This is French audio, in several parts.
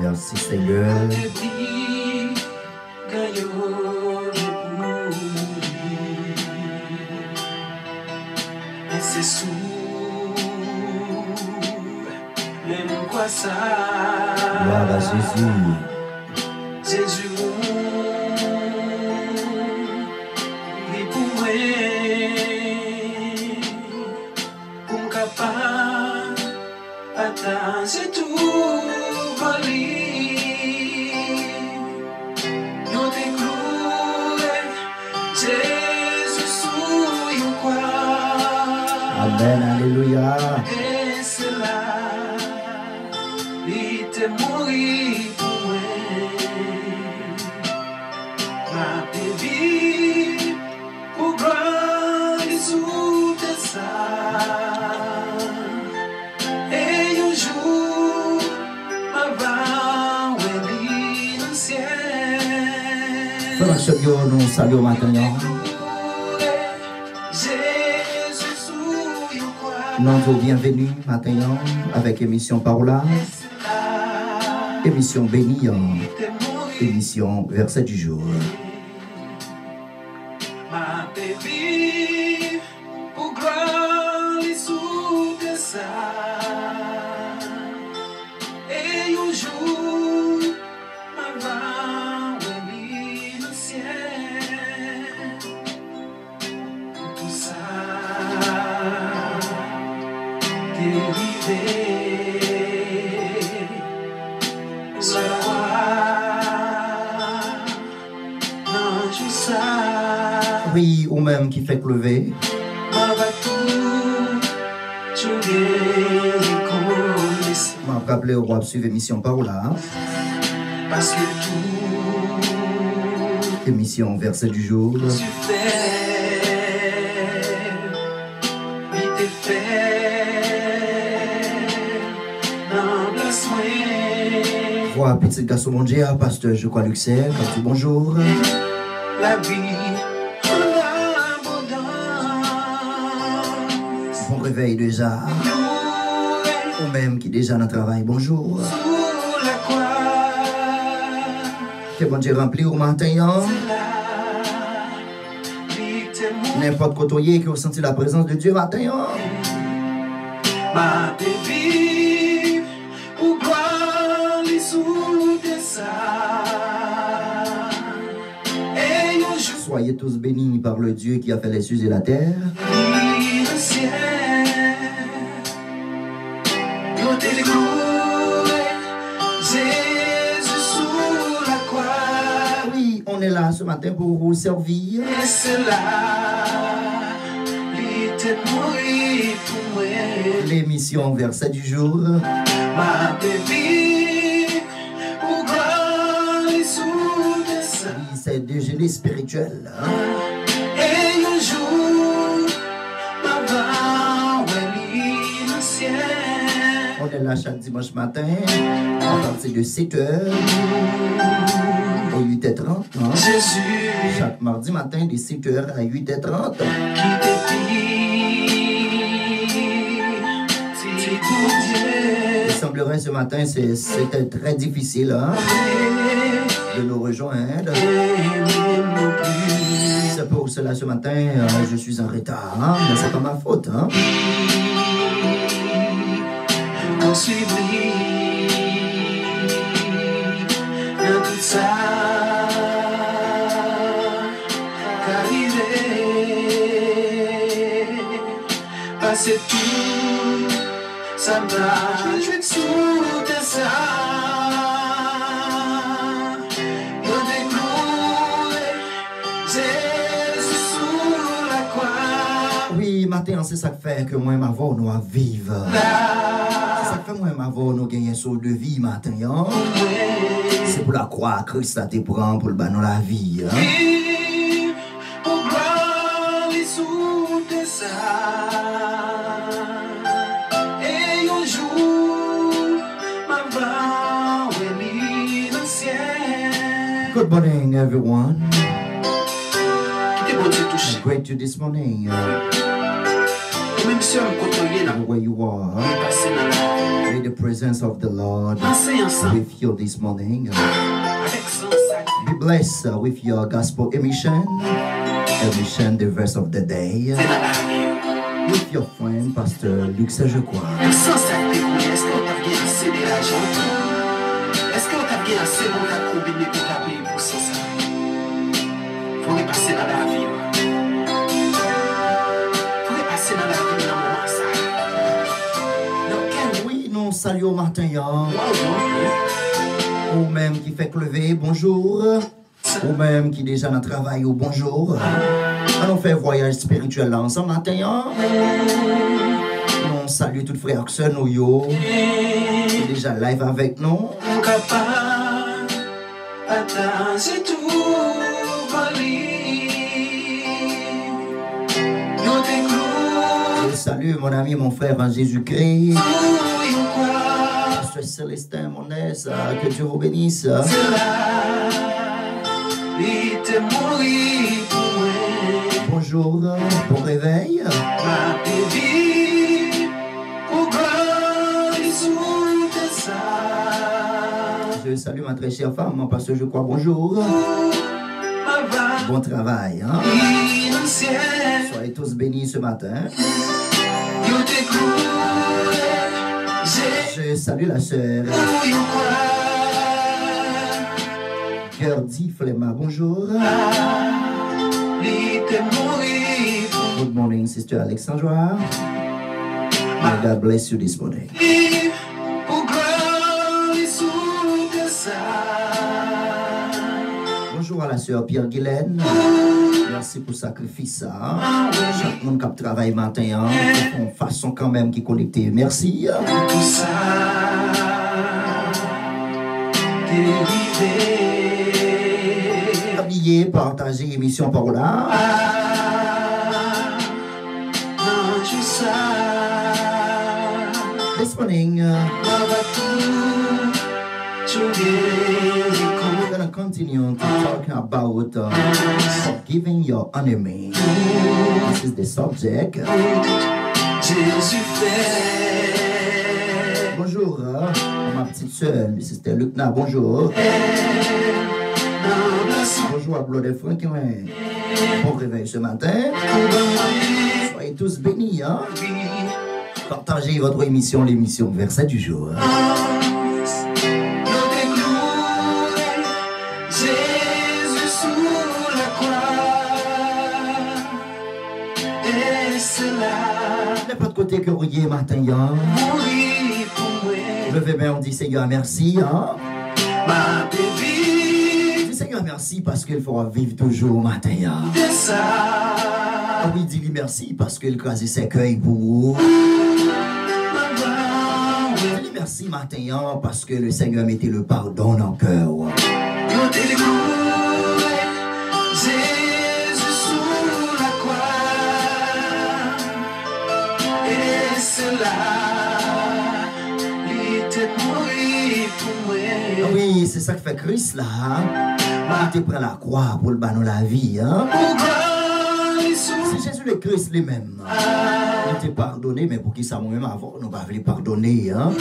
Merci Seigneur. C'est sous même quoi ça. Gloire à Jésus. Jésus, oui pour moi, pour capable partager tout pour lui. Nous découvrons Jésus sous une croix. Amen, alléluia. Et c'est là, il te mourit pour moi. Ma baby, pour gloire et sous tes sangs. Et un jour, ma va, où est l'innocent. Frère Chebio, nous saluons maintenant. Nous vous bienvenue maintenant avec émission Parola, émission bénie, émission verset du jour. Ma baby, pour gloire et sous tes sangs. Et un jour, ma va, où est l'innocent. Tout ça, dérivé, je crois, non, je sais. Oui, ou même qui fait lever. Ma batou, je vais connaître. Je vais rappeler au roi suivre émission Parola, Parce que tout, émission verset du jour. tu fais, il t'est fait, dans la soin. Voix petit garçon mon Dieu, pasteur je crois Luxel, quand tu bonjour. La vie en abondance. Bon réveil déjà. Ou même qui déjà dans le travail, bonjour. Sous la croix, Que bon Dieu rempli au matin. N'importe côté que vous sentez la présence de Dieu matin. ma baby, pour gloire les sous tes sangs. Et un jour, Soyez tous bénis par le Dieu qui a fait les cieux et la terre. le ciel, nous te découvrons, Jésus sous la croix. Oui, on est là ce matin pour vous servir. Et c'est là, il te mourit pour moi. L'émission verset du jour. Ma baby, pour gloire et sous tes sangs. Oui, c'est déjeuner spirituel. Hein? Et un jour, ma va, où est l'innocent. On est là chaque dimanche matin à partir de 7h au 8h30. Hein? Jésus, Chaque mardi matin de 7h à 8h30. qui te dit, si pour Dieu, Il semblerait ce matin c'était très difficile hein, de nous rejoindre. C'est pour cela ce matin je suis en retard, hein, mais c'est pas ma faute. Hein. qu'on suit dans tout ça, qu'arriver, passer tout, ça va, je suis sous tes sangs, nous découvrons, Jésus sous la croix. Oui, matin, c'est ça qui fait que moi, ma voix, nous à vivre. C'est ça qui fait moi, ma voix, nous gagnons saut de vie matin. Hein. C'est pour la croix, Christ a te prend pour le ban dans la vie. Hein? Vive pour gloire et sous tes et un jour, ma voix est l'ancien. Good morning, everyone. Qui bon Dieu touché. Great you this morning. Même si on côtoyait là, Where you are. passer dans la May the presence of the Lord passer ensemble with you this morning. avec son sac. Be blessed with your gospel emission, the verse of the day, C'est dans la vie. with your friend, Pastor Luc Saint-Je-Croix. Sans sac de couilles, est-ce qu'on t'a bien assez de l'argent? Est-ce qu'on t'a bien assez pour ta combiner pour ta payer pour ça? Faut les passer dans la vie. Faut les passer dans la vie dans le moment ça. Donc, Oui, nous saluons matin, hein. wow, Ou même qui fait lever, bonjour. Ou même qui déjà dans le travail, ou bonjour. Allons faire voyage spirituel là ensemble matin, hein. Nous saluons tous frères et sœurs, nous, yo. Qui déjà live avec nous. capable, partager tout, Je salue mon ami, mon frère en Jésus-Christ. Pasteur Célestin, mon aise, que Dieu vous bénisse. Bonjour, bon réveil. Je salue ma très chère femme, parce que je crois bonjour. Bon travail. Hein? Soyez tous bénis ce matin. Je salue la sœur Gerdy Flema, bonjour. Good morning, Sister Alexandra. May God bless you this morning. Bonjour à la sœur Pierre-Guylaine. Merci pour le sacrifice. Hein? Chaque monde qui travaille matin, hein, de façon quand même qui est connecté. Merci. Tout ça, Habillez, partagez l'émission par là. This morning, we're going to continue to talk about forgiving your enemy. This is the subject. Bonjour, ma petite sœur, Sister Lucna, bonjour. Bonjour à Claude Franklin. Bon réveil ce matin. Soyez tous bénis. Hein? Partagez votre émission, l'émission Verset du jour. N'importe côté que vous y matin, hein? Levez bien, on dit Seigneur merci. Hein? Dis Seigneur merci parce qu'il faudra vivre toujours matin. Hein? Ah oui, dis-lui merci parce qu'il crase ses cueils pour vous. Dis-lui merci matin hein, parce que le Seigneur mettait le pardon dans le cœur. Jésus sous la croix, et cela, il était mort pour moi. Ah oui, c'est ça que fait Christ là. Hein? Il te prend la croix pour le banner la vie. Hein? C'est Jésus le Christ lui-même. Il t'a pardonné, mais pour qui ça moi-même avant, nous va les pardonner. Hein?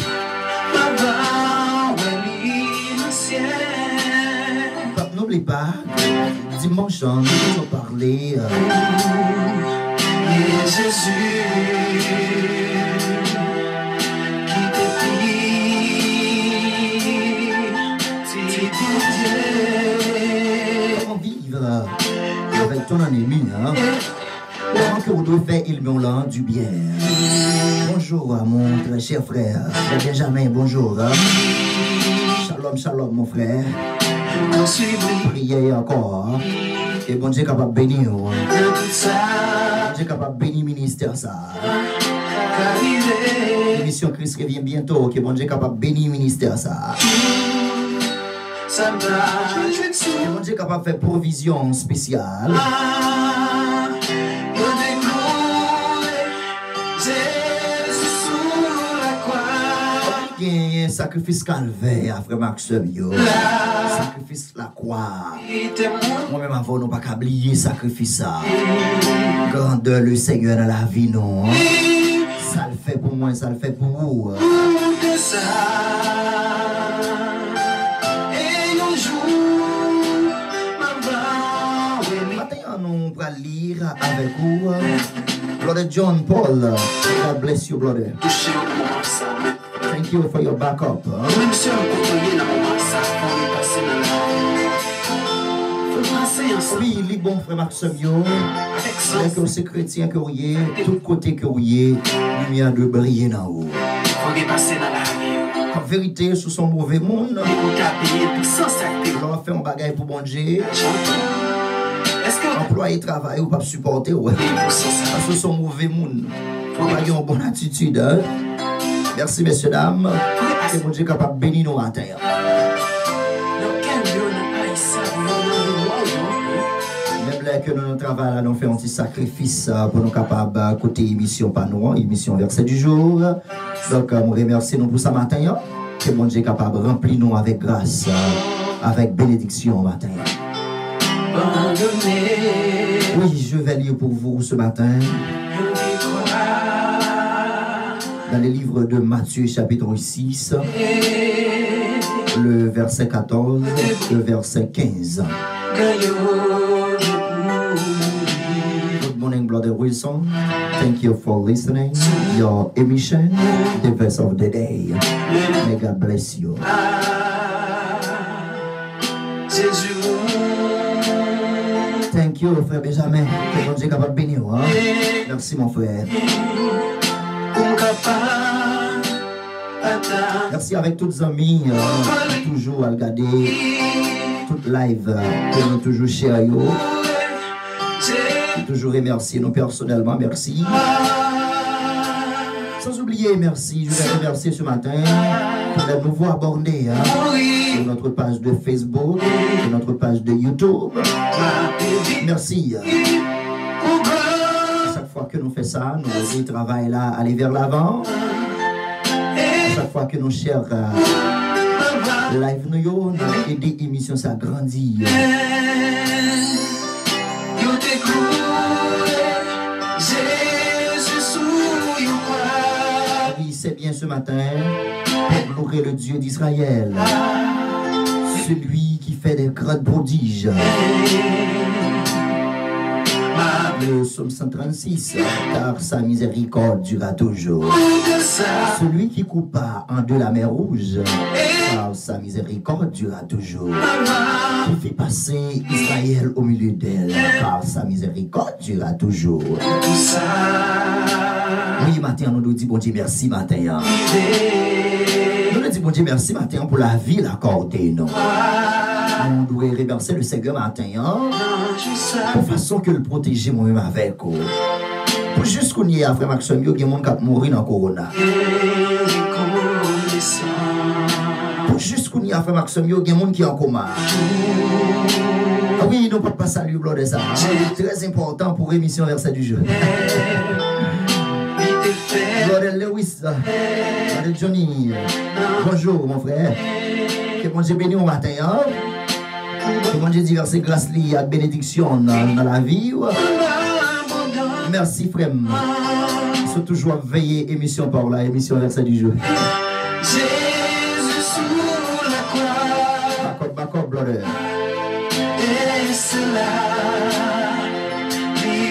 N'oublie pas, dimanche, nous allons parler. Jésus, qui te dit, comment vivre avec ton ennemi. Hein? Comment que vous devez faire, ils m'ont là du bien. Bonjour à mon très cher frère, Benjamin, bonjour. Hein? Shalom, shalom, mon frère. Priez encore. Hein? Et bon Dieu est capable de bénir. Bon Dieu est capable de bénir le ministère. Ça. L'émission Christ revient bientôt. Que bon Dieu est capable de bénir le ministère. Ça. ça m'a joué dessus. Et mon Dieu est capable de faire provision spéciale. Il y a un sacrifice calvaire, frère Maxime, sacrifice la croix. Moi-même avant, nous pas qu'à oublier sacrifice ça. Grandeur le Seigneur dans la vie, non. Ça le fait pour moi, ça le fait pour vous. Maintenant, nous allons lire avec vous. Brother John Paul, God bless you, brother. Thank you for your backup. Oui, il est bon, frère Maxime. Avec aussi chrétien que vous êtes, tout côté que vous êtes, lumière de briller dans haut. En vérité, sous son mauvais monde, on va faire un bagage pour bon Dieu. Employé travail ou pas supporter, ouais. Parce que son mauvais monde. On va avoir une bonne attitude. Hein? Merci, messieurs, dames. Que mon Dieu est capable de bénir nos matins. Même là que nous travaillons, nous faisons un petit sacrifice pour nous capables d'écouter l'émission par nous, l'émission verset du jour. Donc, nous remercions nous pour ce matin. Que mon Dieu est capable de remplir nous avec grâce, avec bénédiction au matin. Oui, je vais lire pour vous ce matin. Dans le livre de Matthieu, chapitre 6, le verset 14, le verset 15. Good morning, Brother Wilson. Thank you for listening. Your emission, the verse of the day. May God bless you. Thank you, frère Benjamin. Que mon Dieu est capable de bénir. Hein? Merci, mon frère. Merci avec tous les amis, toujours à regarder toute live, que nous toujours chers. Toujours remercier nous personnellement, merci. Sans oublier, merci, je vais remercier ce matin pour les nouveaux abonnés sur notre page de Facebook, sur notre page de YouTube. Merci. Chaque fois que nous faisons ça, nous travaillons là, aller vers l'avant. Chaque fois que nous cherchons live nous aider l'émission à grandir. Oui, c'est bien ce matin pour louer le Dieu d'Israël, celui qui fait des grands prodiges. Le psaume 136, car sa miséricorde durera toujours. Celui qui coupa en deux la mer rouge, car sa miséricorde durera toujours. Qui fait passer Israël au milieu d'elle, car sa miséricorde durera toujours. Oui, matin, nous nous disons bon Dieu merci matin. Nous nous disons bon Dieu merci matin pour la vie accordée. Nous devons remercier le Seigneur matin. Pour façon que le protéger moi-même avec. Pour juste qu'on y ait, frère Maxime, il y a des gens qui mourir dans le corona. Pour juste qu'on y ait, frère Maxime, il y a des gens qui sont en coma. Ah oui, nous ne pouvons pas saluer le de ça. C'est très important pour l'émission verset du jour. Brother Lewis, Brother Johnny, bonjour mon frère. Que mon Dieu bénisse au matin. Que mon Dieu diverse grâce liée à bénédiction dans la vie. Merci frère. Ils sont toujours veillés émission par la émission verset du jour. Jésus sous la croix. Backup, brother. Et cela.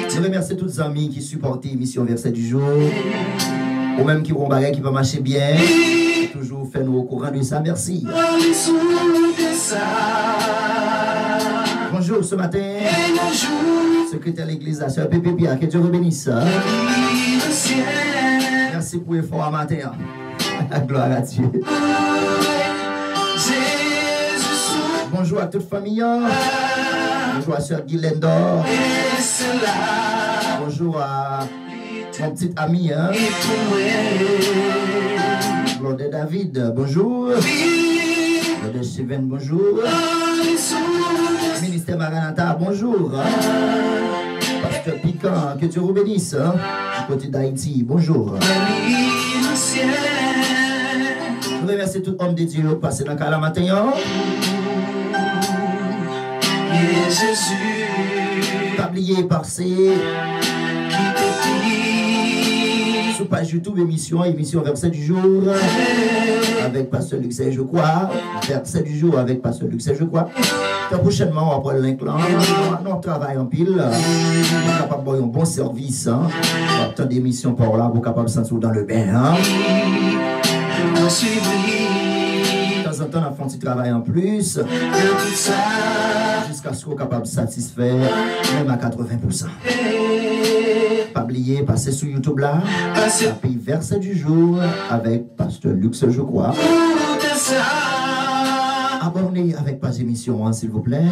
Je remercie tous les amis qui supportent l'émission verset du jour. Ou même qui vont bagay qui va marcher bien. Toujours faire nous au courant de ça. Merci. Bonjour ce matin. Secrétaire de l'église, la sœur Pépé Pia, que Dieu vous bénisse. Merci pour l'effort à matin. Gloire à Dieu. Bonjour à toute famille. Bonjour à sœur Guylaine d'Or. Bonjour à mon petit ami. Claude David, bonjour. de Steven, bonjour. Ministère Maranatha, bonjour. Pasteur Piquant, que Dieu vous bénisse. Du côté d'Haïti, bonjour. Je remercie tout homme de Dieu passé dans le cas la matin. Jésus. Tablier passé. Sur page YouTube, émission Verset du jour. Avec Pasteur Luxé, je crois. Verset du jour avec Pasteur Luxé, je crois. Très prochainement, on va prendre l'inclin. On travaille en pile. On est capable d'avoir un bon service. On va obtenir des missions par là pour capable de se sentir dans le bain. De temps en temps, on a fait un petit travail en plus. Jusqu'à ce qu'on soit capable de satisfaire, même à 80%. Pas oublier, passer sur YouTube là. Tapez Verset du jour avec Pasteur Luxe, je crois. Abonnez avec pas émission, hein, s'il vous plaît.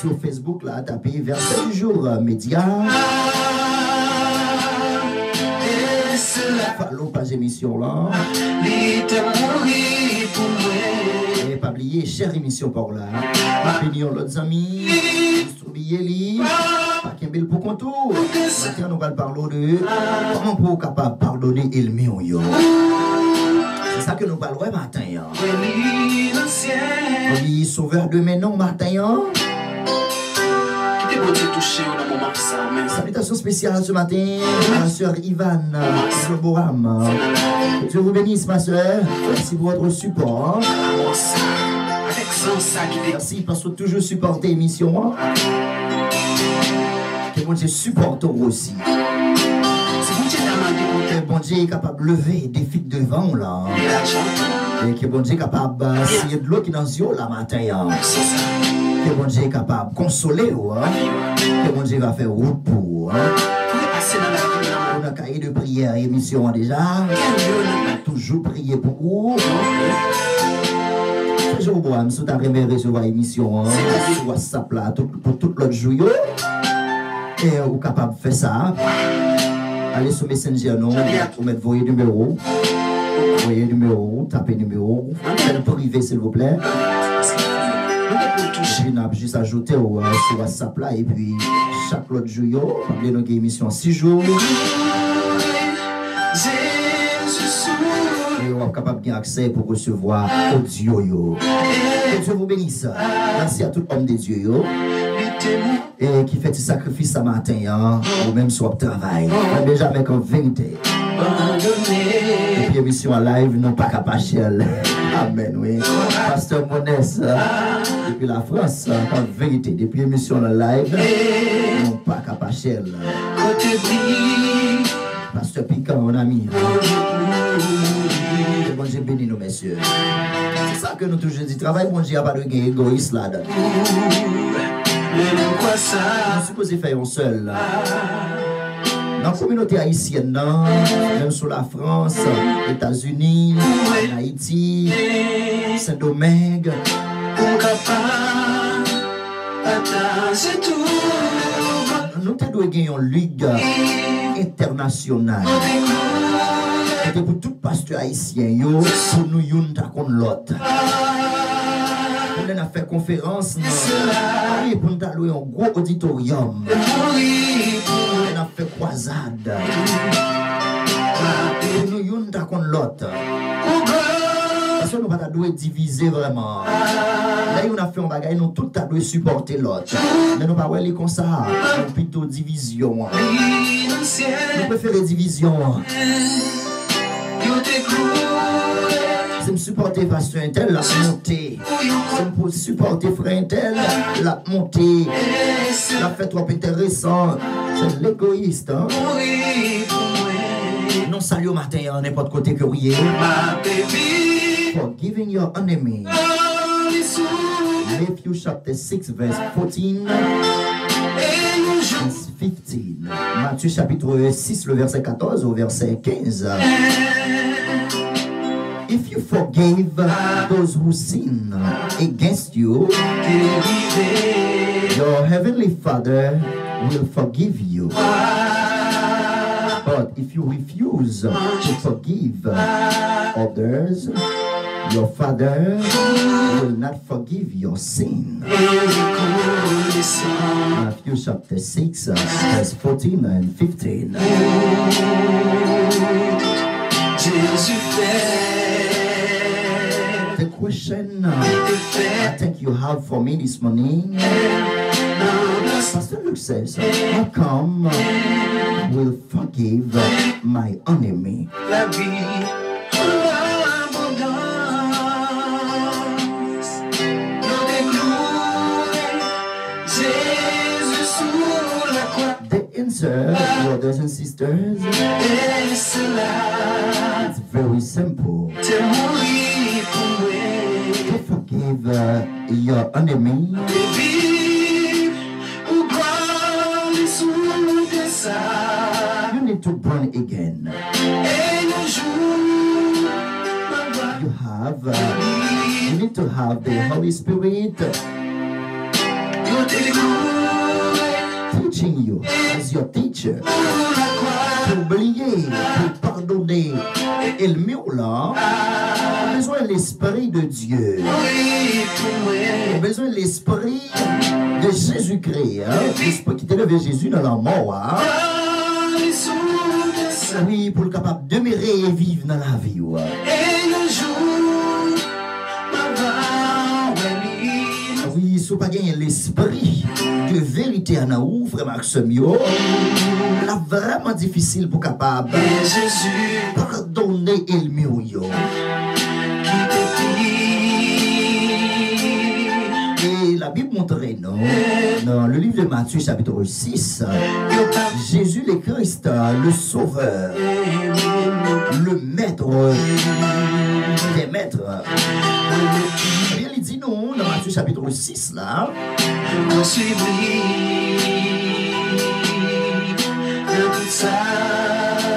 Sur Facebook là, tapez Verset du jour, média. Follow pas émission là. Et pas oublier, chère émission par là. Opinion l'autre amis. Distribuez-les. Pas qu'un bel pour contour. Maintenant, nous allons parler de comment pour capable pardonner et le mieux. C'est ça que nous parlons matin. Oui, sauveur de mes noms matin. Salutations spéciales ce matin, ma soeur Ivan Sloboram. Que Dieu vous bénisse, ma soeur. Merci pour votre support. Merci parce que vous toujours supporté l'émission. Que bon Dieu supporte aussi. Que bon Dieu est capable de lever des filles devant là. Et que bon Dieu est capable d'essayer de l'eau qui est dans les yeux là matin. Que bon Dieu est capable de consoler. Que bon Dieu va faire route pour. On a cahier de prière, émission déjà. On a toujours prié pour vous. Je vous vois, si vous avez recevoir l'émission sur WhatsApp là, pour tout l'autre jour. Et vous êtes capable de faire ça. Allez sur Messenger, non, vous mettez vos numéros. Voyez numéro, tapez numéro. Faites privé, s'il vous plaît. Je vais juste ajouter sur WhatsApp là. Et puis, chaque autre jour, vous avez une émission 6 jours. Et on est capable d'avoir accès pour recevoir audio. Que Dieu vous bénisse. Merci à tout homme de Dieu. Et qui fait du sacrifice ce matin, ou même sur le travail. Déjà avec en vérité. Et puis émission en live, non pas qu'à Pachel. Amen, oui. Pasteur Monès, depuis la France, en vérité, depuis émission en live, non pas qu'à Pachel. Pasteur Piquant, mon ami. Que bon Dieu bénisse nos messieurs. C'est ça que nous toujours dit. Travail, bon Dieu, il n'y a pas de gain égoïste là-dedans. Nous supposons faire un seul. Dans la communauté haïtienne, même sur la France, les États-Unis, Haïti, Saint-Domingue. Nous devons gagner une ligue internationale. C'était pour tout pasteur haïtien, pour nous yon contre l'autre. On a fait conférence, pour nous allouer un gros auditorium. On a fait croisade. Pour nous yon contre l'autre. Parce que nous ne pouvons pas diviser vraiment. Là, on a fait un bagage, nous tous doit supporter l'autre. Mais nous ne pouvons pas aller comme ça. Nous plutôt division. Nous préférons division. C'est me supporter pasteur Intel, la montée. C'est pour supporter frère Intel, la montée. La fait trop intéressant. C'est l'égoïste. Hein? Non, salut au matin, n'importe côté que vous y êtes. Forgiving your enemy. Matthew chapter 6 verse 14 and 15. Matthieu chapitre 6 le verset 14 au verset 15. If you forgive those who sin against you, your heavenly Father will forgive you. But if you refuse to forgive others, Your Father will not forgive your sin. Matthew chapter 6, verse 14 and 15. The question I think you have for me this morning, Pastor Luke says, how come will forgive my enemy? The answer, brothers and sisters, it's very simple. To forgive your enemy, you need to born again. You need to have the Holy Spirit teaching you as your teacher. Pour oublier, pour pardonner. Et le mur là, a besoin de l'Esprit de Dieu. Il a besoin de l'Esprit de Jésus-Christ. L'Esprit qui t'élève Jésus dans la mort. Oui, pour le capable de demeurer et vivre dans la vie. Oui, si vous pas gagné l'esprit de vérité en nous, frère Maximio, là vraiment difficile pour capable pardonner le mieux. Et la Bible montre, non, dans le livre de Matthieu, chapitre 6, Jésus le Christ, le Sauveur, le Maître des Maîtres, eh bien, il dit non, dans Matthieu, chapitre 6, là,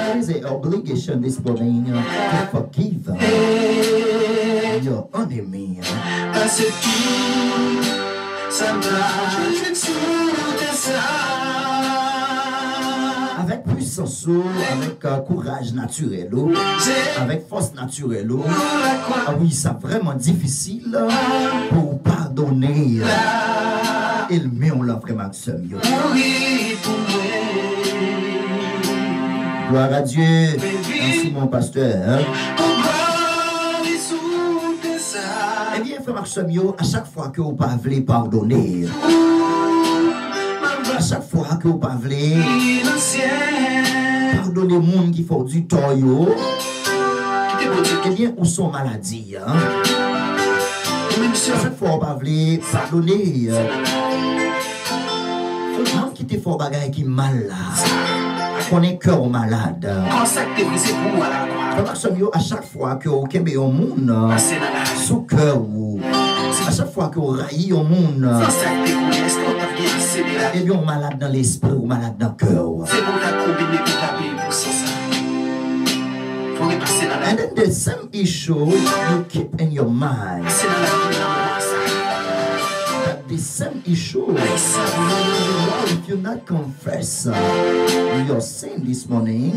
there is an obligation this morning to forgive your enemy. Avec puissance, avec courage naturel, avec force naturelle. Ah oui, c'est vraiment difficile pour pardonner. Et le mieux, on l'a vraiment Maxime. Gloire à Dieu. Merci mon pasteur. Eh bien, frère Maxime, à chaque fois que vous parlez pardonner, à chaque fois que vous parlez pardonner les gens qui font du tort, eh bien, où sont maladies. À chaque fois que vous parlez pardonner, les gens qui te font bagaille qui mal là. On est cœur malade. À chaque fois que vous avez un monde sous cœur, à chaque fois que vous raillez un monde, eh bien, on est malade dans l'esprit ou malade dans le cœur. And then the same issue you keep in your mind. The same issue. If you not confess your sin this morning,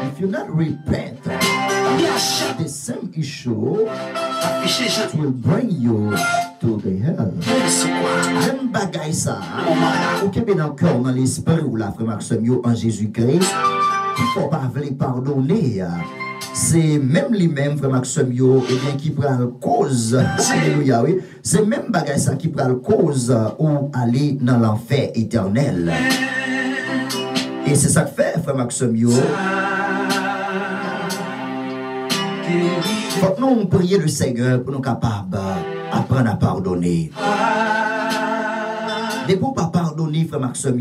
if you not repent, the same issue will bring you to the hell. Même bagaille ça, ou qui est dans le cœur, dans l'esprit ou la frère Maxime en Jésus-Christ, il faut pas pardonner. C'est même lui-même, frère Maxime, eh bien, qui prend la cause, alléluia, oui, c'est même bagage ça qui prend la cause ou aller dans l'enfer éternel. Et c'est ça que fait, frère Maxime, faut que nous prions le Seigneur pour nous capables d'apprendre à pardonner. Mais pour ne pas pardonner, frère Maxime,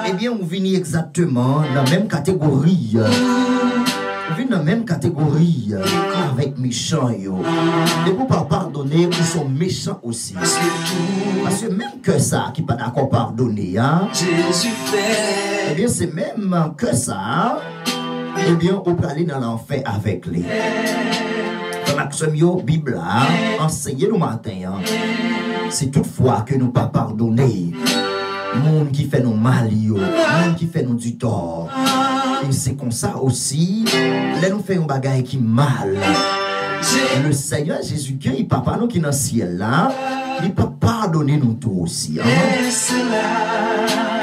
eh bien, on vient exactement dans la même catégorie. On vient dans la même catégorie avec méchants. Et pour ne pas pardonner, ils sont méchants aussi. Parce que même que ça, qui n'est pas d'accord pardonner, hein, eh bien, c'est même que ça, eh bien, on peut aller dans l'enfer avec les. Maxime, Bible, enseignez le matin. C'est toutefois que nous pas pardonner. Monde qui fait nous mal, monde qui fait nous du tort. Et c'est comme ça aussi, là nous faisons un bagage qui mal. Le Seigneur Jésus-Christ, il papa nous qui est dans le ciel là, il peut pardonner nous tous aussi. Hein?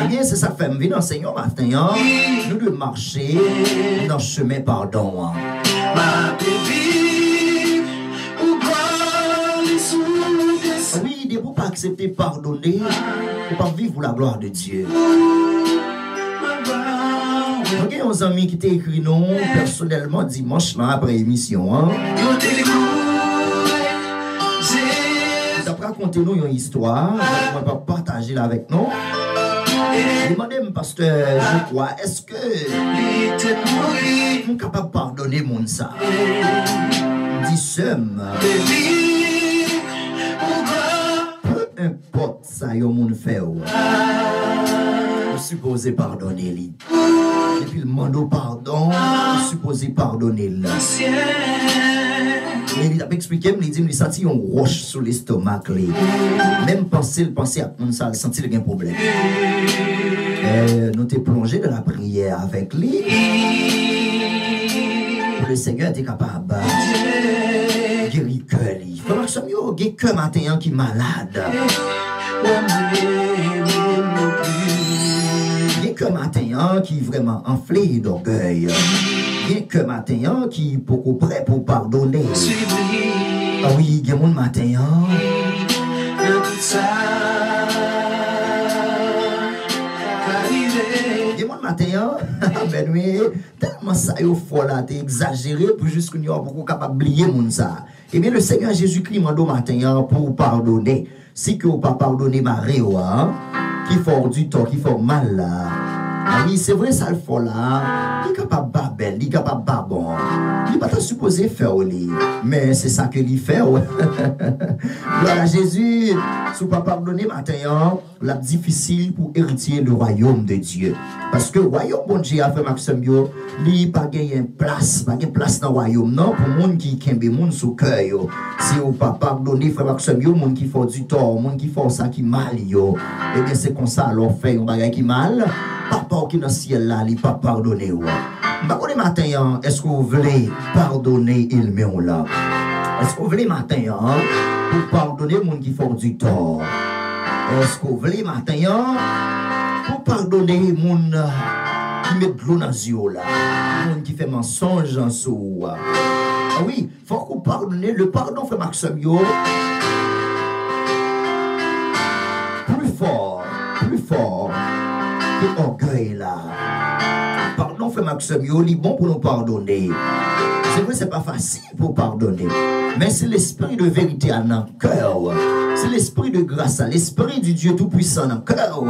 Eh bien, c'est ça que fait venir dans le Seigneur matin. Hein? Nous devons marcher dans le chemin pardon. Hein? Oui, il ne faut pas accepter pardonner, il ne faut pas vivre pour la gloire de Dieu. Ok, on a amis qui t'ont écrit non personnellement dimanche là après l'émission. Hein? Vous avez raconté nous une histoire, on va partager là avec nous. Demandez-moi, pasteur, je crois, est-ce que vous êtes capable de pardonner mon ça? Dis seum. Peu importe ça, yon moun fait. Vous supposez pardonner lui. Et puis le mando pardon, vous supposez pardonner lui. Et il a expliqué, il dit, il senti une roche sur l'estomac. Même penser à mon ça, il senti qu'il y a un problème. Nous t'es plongé dans la prière avec lui. Le Seigneur était capable de guérir le cœur. Il faut que il y ait cœur matin qui est malade. Il y a cœur matin qui est vraiment enflé d'orgueil. Il y a cœur matin qui est beaucoup prêt pour pardonner. Ah oui, il y a mon matin. Il y a mon matin. Ben oui, tellement ça est fort là, t'es exagéré pour juste qu'on y a beaucoup capable d'oublier mon ça. Eh bien, le Seigneur Jésus-Christ m'a demandé matin pour pardonner. Si que vous pas pardonner Marie, qui font du tort, qui font mal là. Ah oui, c'est vrai, ça le fait là. Il est capable de belle, il est capable de bon. Il n'est pas supposé faire, mais c'est ça que il fait. Gloire à Jésus, si vous ne pardonnez matin, la difficile pour hériter le royaume de Dieu. Parce que le royaume, bon Dieu, a fait Maxime, il n'a pas gagné place dans le royaume. Non, pour les gens qui ont des gens sous cœur. Si vous ne pardonnez pas Maxime, les gens qui font du tort, les gens qui font ça qui mal, eh bien c'est comme ça, alors fait un bagage qui mal. Papa qui est dans le ciel là, il ne pas pardonner. Maintenant matin, est-ce que vous voulez pardonner il me là? Est-ce que vous voulez matin pour pardonner les gens qui font du tort? Est-ce que vous voulez matin pour pardonner les gens qui mettent de l'eau dans les yeux là? Les gens qui font mensonge en soi. Ah oui, il faut que vous pardonnez. Le pardon fait Maxime plus fort. Que orgueil là. Pardon, frère Maxime, il est bon pour nous pardonner. C'est vrai, c'est pas facile pour pardonner. Mais c'est l'esprit de vérité dans le cœur. C'est l'esprit de grâce, l'esprit du Dieu Tout-Puissant dans le cœur.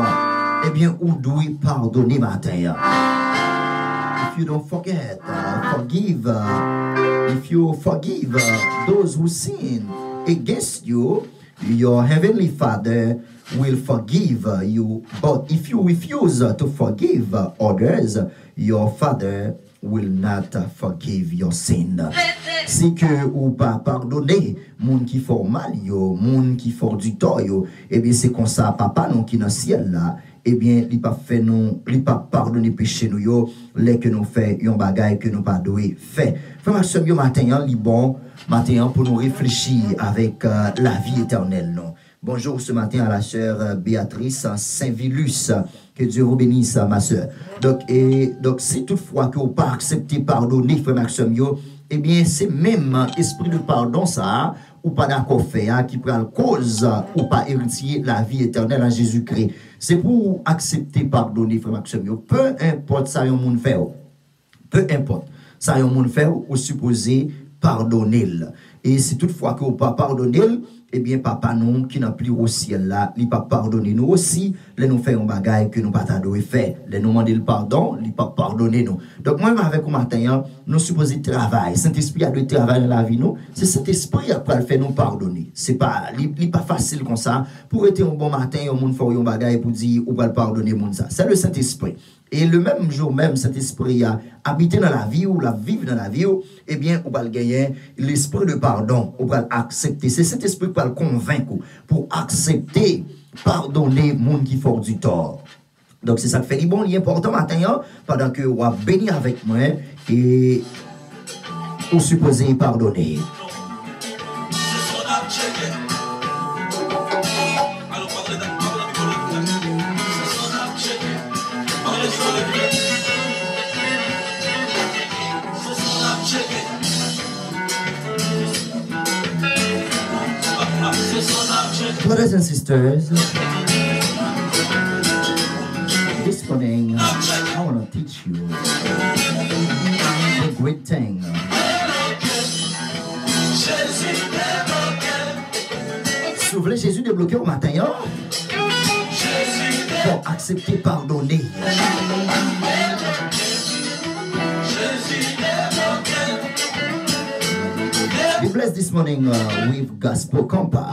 Eh bien, où doit pardonner matin? If you don't forget, forgive. If you forgive those who sin against you, your heavenly Father will forgive you. But if you refuse to forgive others, your Father will not forgive your sin. Si que ou pas pardonner moun qui font mal yo, moun qui font du tort yo, eh bien c'est comme ça papa non qui dans ciel là, eh bien il pas fait non, il pas pardonner péché nous yo, les que nous fait yon bagay que nous pas doué fait. Frère Maxime yo matin li bon matin pour nous réfléchir avec la vie éternelle non. Bonjour ce matin à la sœur Béatrice Saint-Vilus. Que Dieu vous bénisse, ma sœur. Donc, si toutefois que vous pas accepté pardonner, frère Maxime, eh bien, c'est même esprit de pardon, ça, ou pas d'accord faire, qui prend la cause, ou pas héritier la vie éternelle en Jésus-Christ. C'est pour accepter pardonner, frère Maxime. Peu importe ça, yon moun fait. Peu importe ça, yon moun fait, ou supposé pardonner. Et si toutefois que vous pas pardonner, eh bien, papa, nous, qui n'a plus au ciel là, il pas pardonner nous aussi, les nous fait un bagage que nous pas t'adoué faire. Les nous demander le pardon, il pas pardonner nous. Donc, moi, avec vous matin, nous supposons travailler. Saint-Esprit a de travail dans la vie, nous. C'est cet esprit qui va faire nous pardonner. C'est pas, il pas facile comme ça. Pour être un bon matin, on monde fait un bagage pour dire, ou va le pardonner, monde ça. C'est le Saint-Esprit. Et le même jour même, cet esprit a habité dans la vie ou la vivre dans la vie, eh bien, on va gagner l'esprit de pardon, on va accepter. C'est cet esprit qui va le convaincre pour accepter, pardonner les gens qui font du tort. Donc c'est ça que fait bon, il est important matin, hein, pendant que vous béni avec moi et vous supposez pardonner. Brothers and sisters, this morning I want to teach you a great thing. Si vous voulez Jésus débloqué au matin, hein, pour accepter, pardonner. Be blessed this morning with Gospel Compass.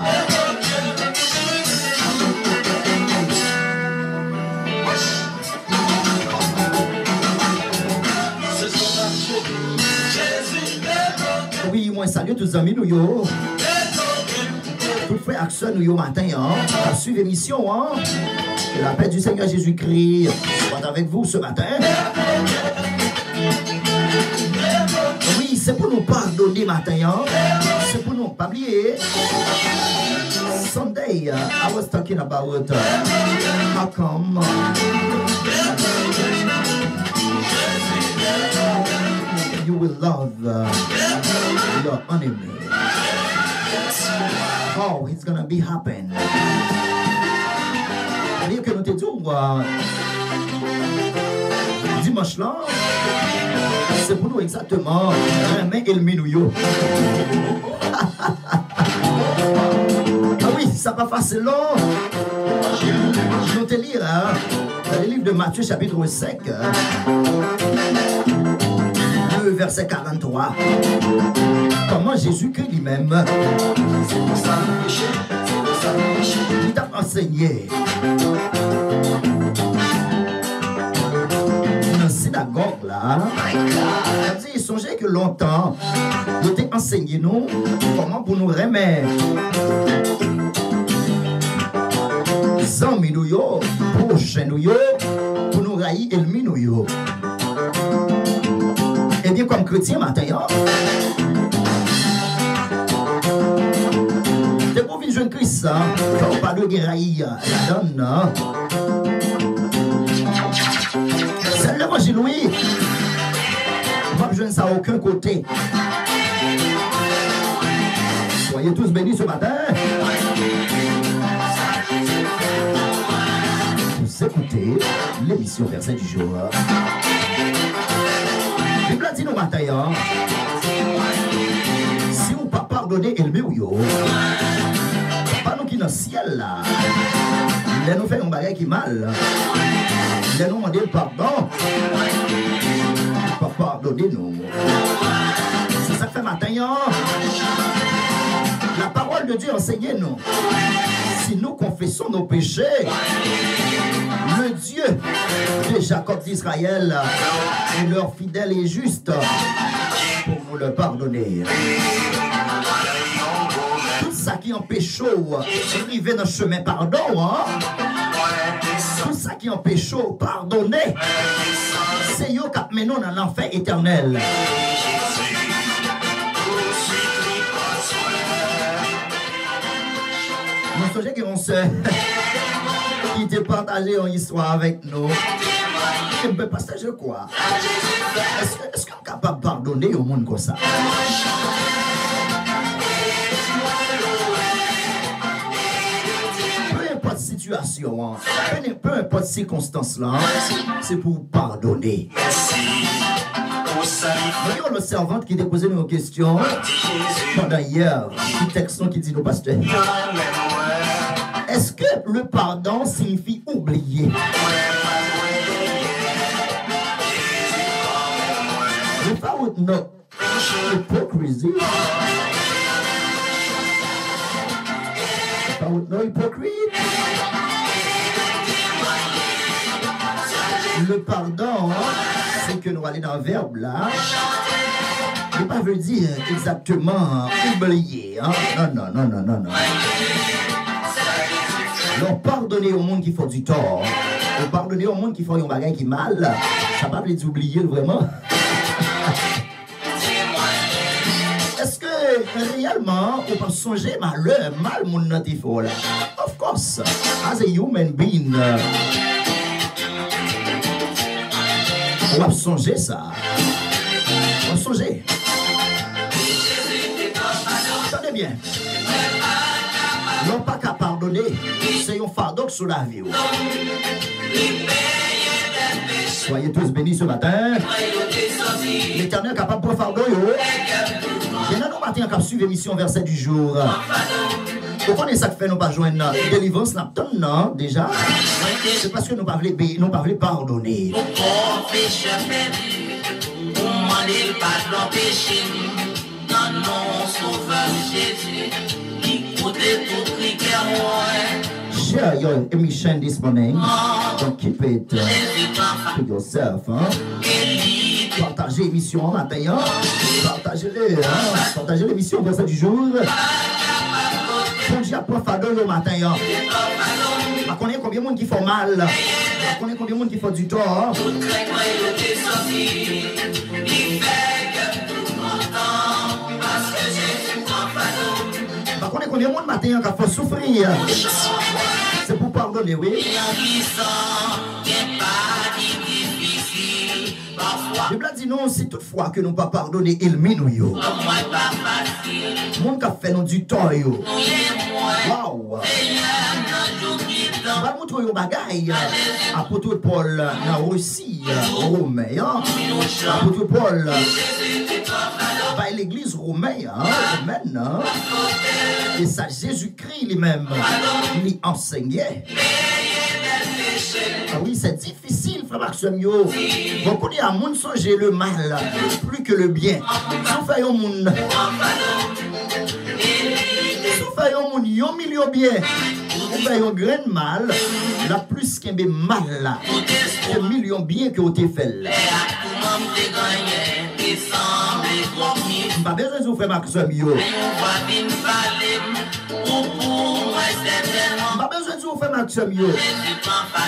Oui, moi salut tous les amis nous yo. Tout frère action nous yo matin hein. À suivre l'émission hein. Que la paix du Seigneur Jésus-Christ soit avec vous ce matin. Oui, c'est pour nous pardonner matin hein. C'est pour nous pas oublier. Sunday I was talking about how come you will love your enemy. How it's gonna be happen. C'est-à-dire que nous te disons dimanche là, c'est pour nous exactement aimer et le minouillot. Ah oui, ça va facile là. Je vais te lire hein, dans le livre de Matthieu chapitre 5. Verset 43. Comment Jésus-Christ lui-même il t'a enseigné dans la synagogue là. Il songeait que longtemps il t'a enseigné nous comment pour nous remettre amis nous yo, prochains nous yo, pour nous railler ennemis nous yo. Eh bien, comme chrétien, matin, c'est pour vivre jeune Christ, quand on parle de guérir la donne, c'est l'évangile, oui. Moi, je ne sais à aucun côté. Soyez tous bénis ce matin. Vous écoutez l'émission Verset du jour. Il a dit nous matin, si vous pas pardonner et le mieux, pas nous qui dans le ciel là, il nous fait un bagage qui mal, il nous demande pardon, pas pardonner nous. C'est ça que fait matin, la parole de Dieu enseigne nous. Si nous confessons nos péchés, le Dieu de Jacob d'Israël est leur fidèle et juste pour nous le pardonner. Tout ça qui empêche d'arriver dans le chemin pardon, hein? Tout ça qui empêche pardonner, c'est eux qui mènent dans l'enfer éternel. Nous sommes qu'on se qui t'a partagé une histoire avec nous. Et bien, partager quoi? Est-ce qu'on est capable de pardonner au monde comme ça? Peu importe situation, peu importe circonstance là, c'est pour pardonner. Voyons le servante qui t'a posé une question pendant hier, qui texte qui dit nos pasteurs. Est-ce que le pardon signifie oublier? If I would know hypocrisy, if I would know hypocrite, le pardon, c'est que nous allons dans le verbe là. Il pas veut dire exactement oublier. Hein? Non. Non, pardonner au monde qui fait du tort. Ou pardonner au monde qui fait un bagage qui mal. Ça va pas les oublier vraiment. Est-ce que réellement on peut songer malheur, mal mon notifo là? Of course, as a human being, on va songer ça. On va songer. Attendez bien. Non pas qu'à pardonner, c'est un fardeau sur la vie. Soyez tous bénis ce matin. L'Éternel est capable de fardeau. Et là, nous matin, on suivre l'émission Verset du jour. Vous connaissez ça que fait nous pas joindre délivrance non déjà. C'est parce que nous pas voulons pardonner. Share your emission this morning. Don't keep it to yourself. Partagez l'émission matin. Partagez l'émission Verset du jour. Bon Dieu, pour faire le matin. Je connais combien de monde qui font mal. Je connais combien de monde qui font du tort. Je connais combien de monde matin qui faut souffrir. C'est pour pardonner, oui. La Bible dit non, si toutefois que nous pas pardonner, il mine yo. Monde qui a fait nous du tort yo. Waouh. Va montrer un bagaille. Apôtre Paul dans Russie, Romain. Apôtre Paul va l'église romaine, et ça Jésus-Christ lui-même, il enseignait. Ah oui, c'est difficile, frère Maxime. Vous connaissez à monde songer le mal plus que le bien. Si vous faites un monde, un million bien, vous faites un grain de mal, la plus qu'un mal là, un million bien que vous avez fait là. Pas besoin de vous faire Maxime. Pas besoin de vous faire Maxime.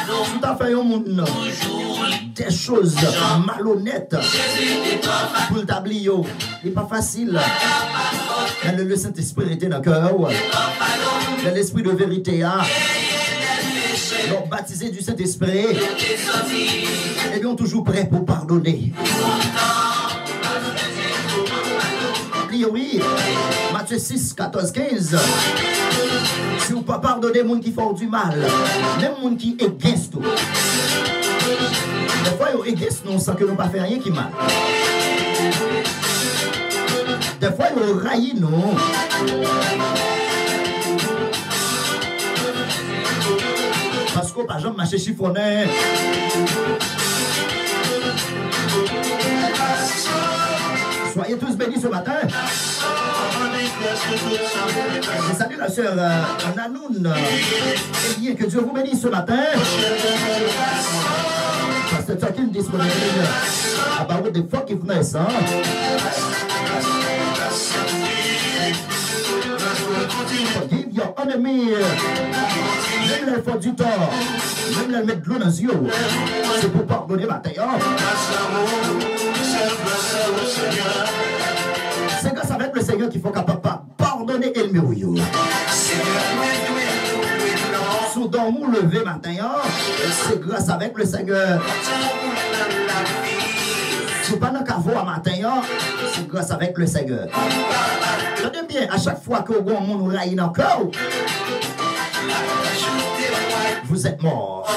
Tout à fait un monde des choses malhonnêtes pour le tablier. Il n'est pas facile. Mais le Saint-Esprit était dans le cœur. L'esprit de vérité a. Donc baptisé du Saint-Esprit. Et bien toujours prêt pour pardonner. Oui, Matthieu 6, 14, 15. Si vous ne pouvez pas pardonner les gens qui font du mal, même les gens qui égayent tout. Des fois, ils égayent non sans que nous ne pas faire rien qui mal. Des fois, ils raillent non. Parce que par exemple, marché chiffonné. Soyez tous bénis ce matin. Je salue la sœur Nanoun. Et bien que Dieu vous bénisse ce matin. Pasteur Talking disponible about the forgiveness. Forgive your enemy. Même les font du tort. Même les mettre de l'eau dans les yeux. C'est pour pardonner matin. C'est grâce avec le Seigneur qu'il faut capable pardonner l'ennemi. Sous dans mon lever matin, c'est grâce avec le Seigneur. Sous pas dans le matin, c'est grâce avec le Seigneur. Tenez bien, à chaque fois que vous avez un raille dans le cœur, vous êtes mort.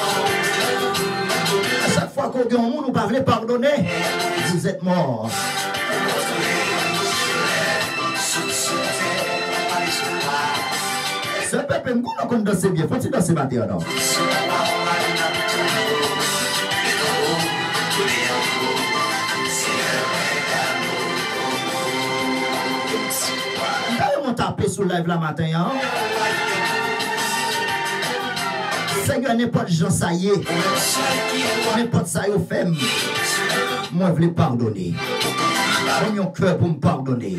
À chaque fois que vous avez un monde, vous ne pouvez pas pardonner, vous êtes mort. Ce peuple me qu'on a dansé bien. Faut-il danser matin non? Quand on tape sur le live la matin, Seigneur, n'importe gens ça y est, n'importe ça y est, femme, moi je veux pardonner. J'ai un cœur pour me pardonner.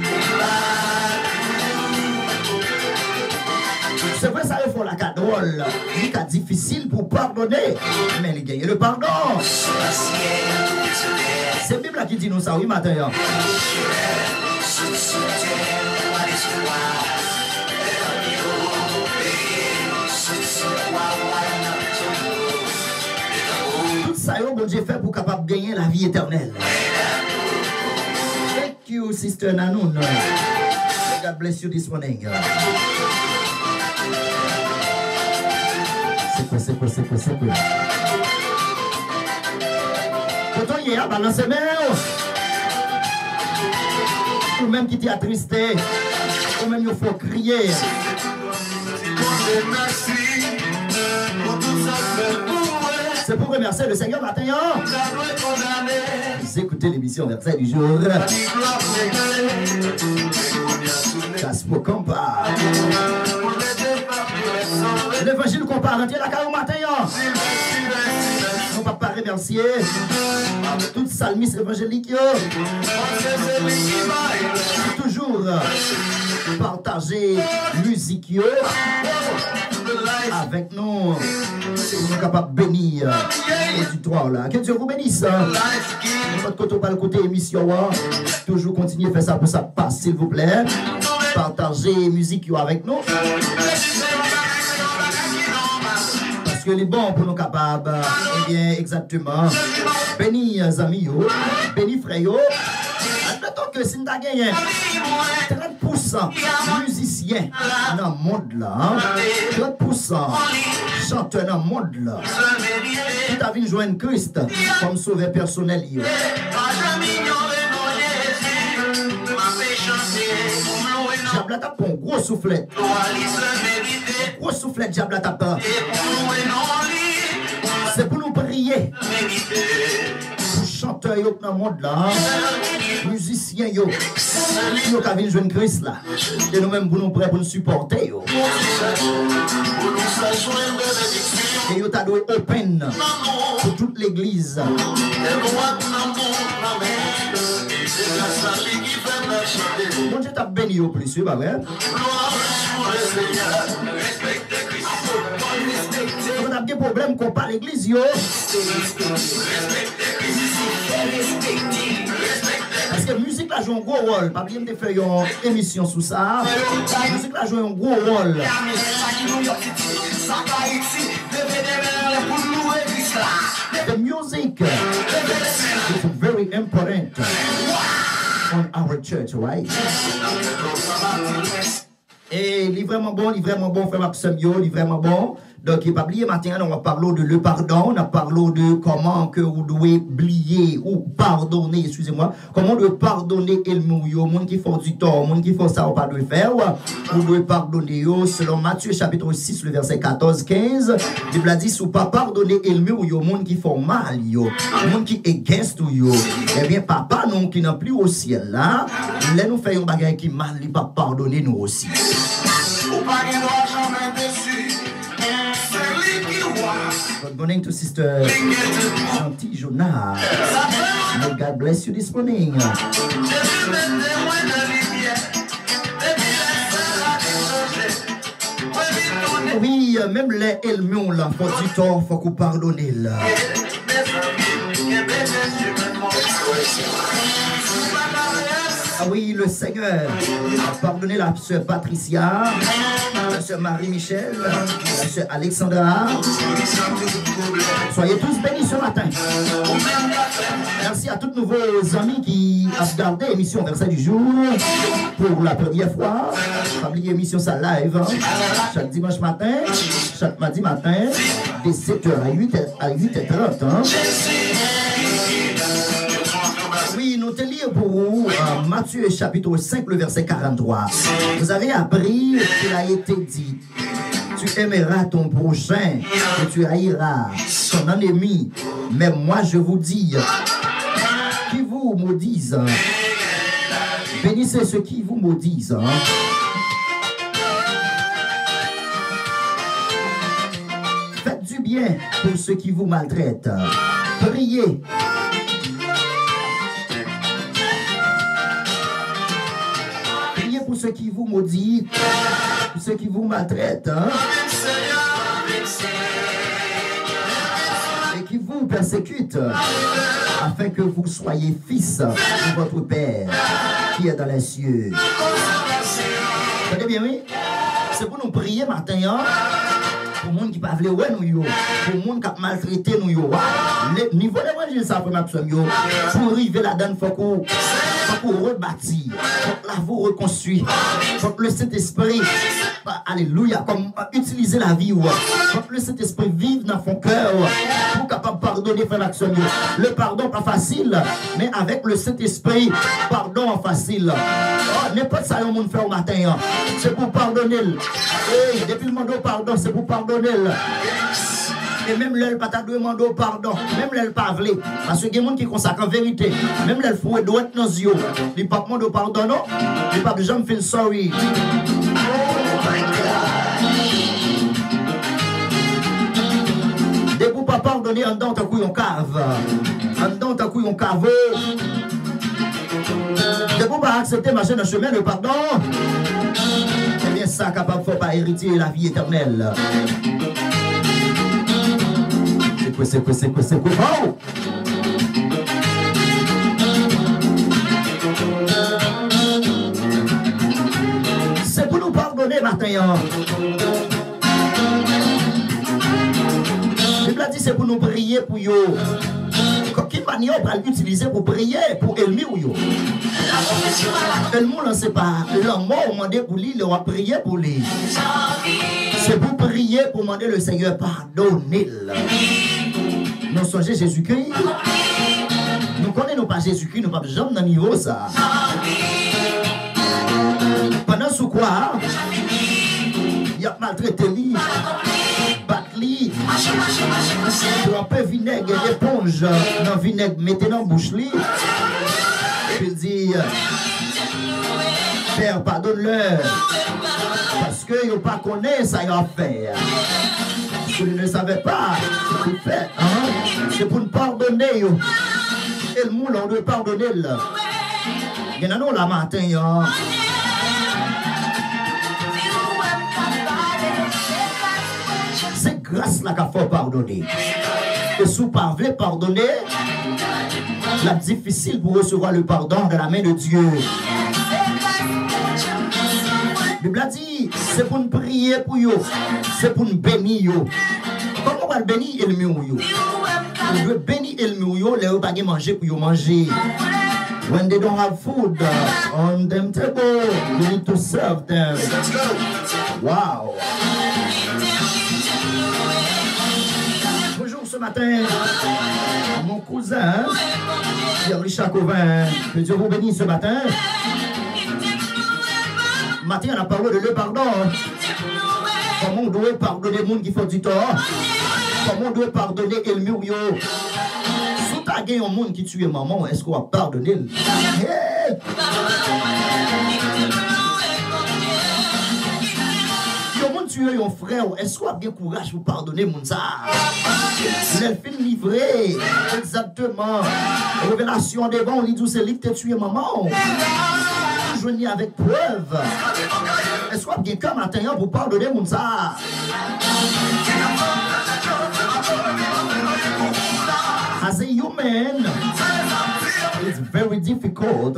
C'est vrai, ça il faut la cas drôle. Il est difficile pour pardonner. Mais il gagne le pardon. C'est la Bible qui dit nous ça, oui, matin. Tout ça, bon Dieu fait pour capable de gagner la vie éternelle. Thank you, Sister Nanoun. God bless you this morning. C'est quoi? Quand on y est, balancez main. Ou même qui t'est attristé. Ou même il faut crier. C'est pour remercier le Seigneur matin. Vous écoutez l'émission Verset du jour. Caspo Compa. L'évangile qu'on parle entier la carrière matin. On ne va pas remercier tout psalmiste évangélique. Toujours partager musique avec nous. Nous sommes capables de bénir l'auditoire là. Que Dieu vous bénisse. Votre côté pas le côté émission. Toujours continuer à faire ça pour ça passe s'il vous plaît. Partagez musique avec nous. Parce que les bons pour nous capables, eh bien exactement, béni amis, béni frère, admettons que si nous avons gagné 30% musiciens dans le monde là, 30% chanteurs dans le monde là, tout a vu joindre Christ comme sauveur personnel. Diable tape un gros soufflet. Gros soufflet, diable tape. C'est pour nous prier. Pour chanteurs dans le monde là, musiciens yo, qui ont vu jeune Christ là, et nous-mêmes pour nous prêts pour nous supporter yo. Et yo t'a donné open pour toute l'église. Bon Dieu t'a béni au plus, c'est pas vrai? On a des problèmes qu'on parle l'église, yo. Parce que la musique là joue un gros rôle. Pas bien de faire une émission sur ça. La musique là joue un gros rôle. The music is very important on our church, right? Et il est vraiment bon, frère Maxime, il est vraiment bon. Donc, il n'est pas oublié, maintenant, on va parler de le pardon, on va parler de comment que vous devez oublier ou pardonner, excusez-moi, comment de pardonner le mouillot, monde qui font du tort, monde qui font ça, on pas de faire, vous devez pardonner, selon Matthieu chapitre 6, le verset 14-15, la Bible dit, si vous pas pardonner le mouillot, monde qui font mal, monde qui est against you, eh bien, papa, non, qui n'a plus au ciel, là, là, nous faisons un bagage qui mal, il pas pardonner nous aussi. Good morning to Sister Chanty Jonah. May God bless you this morning. Oui, même les elmions là, faut du tort, faut qu'on pardonne là. Ah oui, le Seigneur a pardonné la sœur Patricia, la sœur Marie-Michel, la sœur Alexandra. Soyez tous bénis ce matin. Merci à tous nos amis qui ont regardé l'émission Verset du jour pour la première fois. Pas oublier l'émission ça live chaque dimanche matin, chaque mardi matin, de 7h à 8h30. Oui, nous te lisons pour vous Matthieu chapitre 5, le verset 43. Vous avez appris qu'il a été dit, tu aimeras ton prochain et tu haïras ton ennemi. Mais moi je vous dis, qui vous maudisent, bénissez ceux qui vous maudisent. Faites du bien pour ceux qui vous maltraitent. Priez. Ceux qui vous maudissent, ceux qui vous maltraitent, hein, et qui vous persécutent, afin que vous soyez fils de votre Père qui est dans les cieux. Vous comprenez bien, oui? C'est pour nous prier matin, hein? Pour les gens qui ne peuvent pas nous, pour les gens qui ont maltraité nous. Le niveau de l'évangile, ça pour arriver là-dedans, il faut qu'on rebâtit, il faut vous reconstruire, il faut que le Saint-Esprit, alléluia, comme utiliser la vie, il faut que le Saint-Esprit vive dans son cœur pour capable pardonner, faire l'action. Le pardon pas facile, mais avec le Saint-Esprit, pardon facile. Oh, n'importe ça, on fait au matin, c'est pour pardonner. Hey, depuis le monde pardon, c'est pour pardonner. Et même là, pas ta demande pardon, même là, pas vle. Parce que il y a des gens qui consacrent en vérité. Même là, il faut être dans les yeux. Il ne pas demander pardon, non? Il ne pas jamais feel sorry. Oh my God. Dès que vous ne pas pardonner, en dedans, t'as couille en cave. En dedans, t'as couille en cave. Dès que vous ne pas accepter marcher dans le chemin de pardon, eh bien, ça capable de pas hériter la vie éternelle. C'est quoi? Oh! C'est pour nous pardonner maintenant. La Bible dit c'est pour nous prier pour yo. Quelle manière on va l'utiliser pour prier pour Elmi ou yo? Elmi, on ne sait pas. L'homme, on demande pour lui, on va prier pour lui. C'est pour prier pour demander le Seigneur pardonne-le. Nous songez Jésus-Christ. Nous connaissons pas Jésus-Christ, nous ne sommes jamais dans le niveau ça. Pendant ce quoi, il a maltraité lui, battu lui, un peu vinaigre et éponge dans le vinaigre, mettez dans la bouche lui. Et il dit, Père, pardonne-leur, parce qu'ils n'ont pas connu ça qu'ils ont fait. Vous ne savez pas ce qu'il fait, hein? C'est pour nous pardonner. Et le monde, on doit pardonner. Il y en a nous la matin. C'est grâce là qu'il faut pardonner. Et si vous ne pouvez pas pardonner, c'est difficile pour recevoir le pardon de la main de Dieu. La Bible dit, c'est pour nous prier pour eux, c'est pour nous bénir. Comment on va bénir Elmi ou yo? On doit bénir Elmi ou yo, les gens pas manger pour yo manger. When they don't have food on them table, you need to serve them. Wow. Bonjour ce matin, mon cousin, Pierre-Richard Covin, que Dieu vous bénisse ce matin. Matin, on a parlé de le pardon. Comment on doit pardonner les gens qui font du tort? Comment on doit pardonner Elmi ou yo? Si tu as gagné un monde qui tue maman, est-ce qu'on va pardonner? Hey! Si un monde tue un frère, est-ce qu'on a bien courage pour pardonner mon ça? Il est fin livré. Exactement. Révélation devant, on dit tout c'est lui qui t'a tué maman. Joignez avec preuve. Est-ce qu'on a bien comme matin pour pardonner mon ça? As a human, it's very difficult.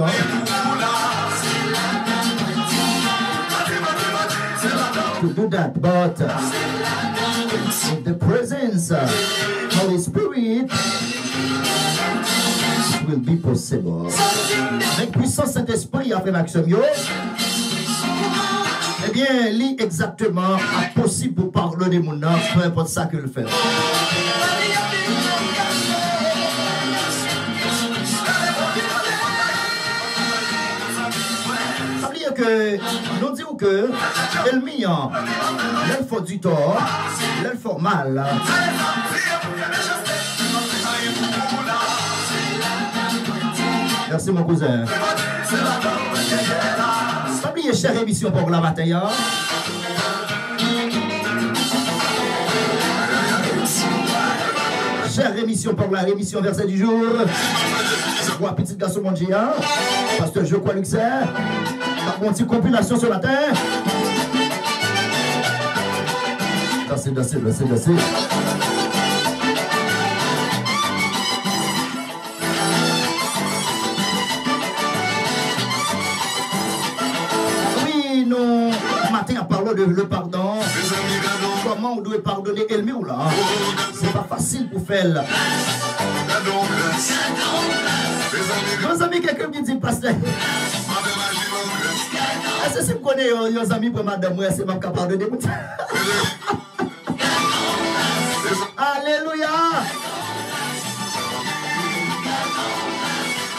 To do that, but in the presence of Holy Spirit, it will be possible. Avec puissance Saint-Esprit après l'action, eh bien, lit exactement impossible pour pardonner mon âme, peu importe ça que le fait. C'est-à-dire que nous disons que Elmi, elle fait du tort, elle fait mal. Merci mon cousin. Oubliez chère émission pour la bataille. Chère émission pour la émission verset du jour. Moi, petit garçon mon géant. Pasteur Je crois Luxer. Par contre, compilation ce matin. danser, danser, danser, danser. Oui, nous, matin, en parlant de le pardon, comment on doit pardonner Elmi ou là? C'est pas facile pour faire. Nos amis, quelqu'un qui dit, pasteur. Est-ce que si vous connaissez vos amis pour madame, c'est pas capable de débuter? Alléluia!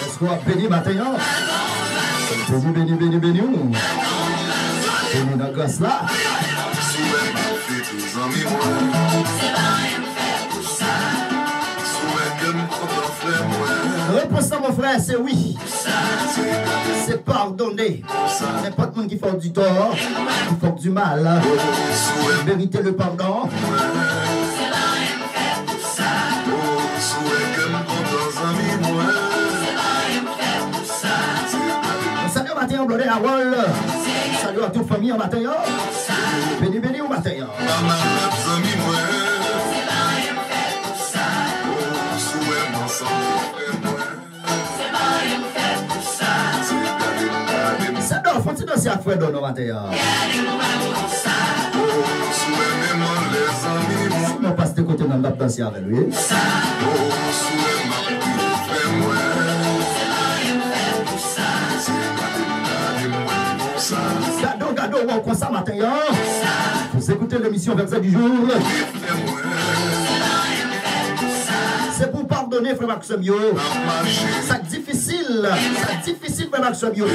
Est-ce qu'on va bénir matin? Béni, béni, béni, béni. Béni dans le gosse là. Réponse à mon frère, c'est oui. C'est pardonner. N'importe qui fait du tort, qui fait du mal. Vérité le pardon. Salut au matin, blondet à Wall. Salut à toute famille au matin. Béni, béni au matin. Faut-il danser à frère Dono matin? Si mon passe de côté, on va danser avec lui. Gado, on comme ça matin. Vous écoutez l'émission Verset du jour. C'est pour pardonner, frère Maximio. C'est difficile, frère Maximio.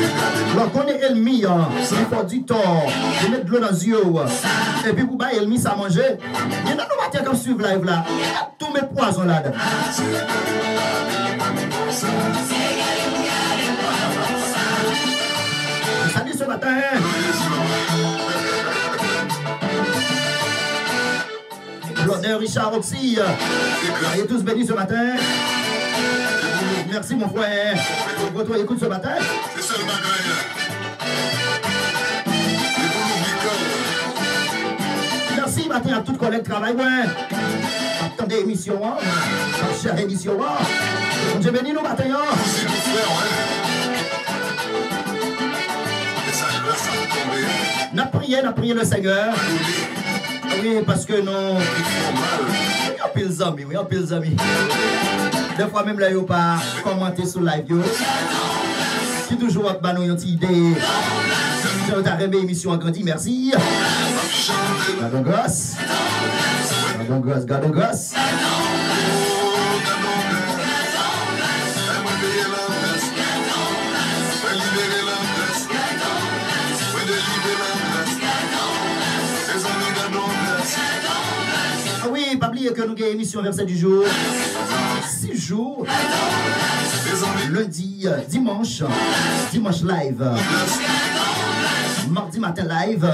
Lorsqu'on est ennemi, il faut du tort, il met de l'eau dans les yeux. Et puis pour bailler ennemi, ça manger. Il y a nos matins comme suivre live là. Il y a tous mes poisons là. Salut ce matin. L'honneur Richard aussi. Soyez tous bénis ce matin. Merci mon frère. Votre écoute ce matin. C'est ça le merci matin à toute collègue travail. Ouais. Attendez émission. Chère émission. Dieu bénis nous matin. N'a prié le Seigneur. Oui, parce que non. Il y a pile d'amis, oui, il y a pile d'amis. Des fois même là, il n'y a pas commenté sur live. Qui toujours a une petite idée. Tu as remis l'émission agrandie, merci. Gardons gosse. Gardons gosse, gardons gosse. Ah oui, pas oublier que nous avons une émission Verset du jour. 6 jours. Lundi, dimanche live. Mardi matin live.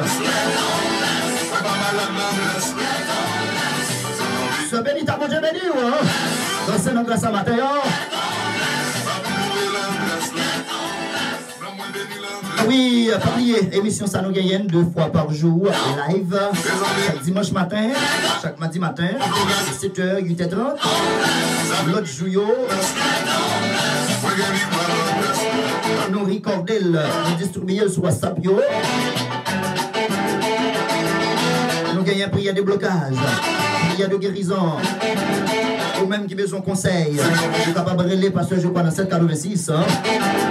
Ce béni ta bon Dieu béni, dans ce nom grâce à matin. Oui, pas oublier, émission ça nous gagne 2 fois par jour, live, chaque dimanche matin, chaque mardi matin, 7h, 8h30, l'autre jour, nous recorder, nous distribuer sur WhatsApp, nous gagnons prière de blocage, prière de guérison, ou même qui besoin de conseil, je suis capable de relayer parce que je crois dans 786,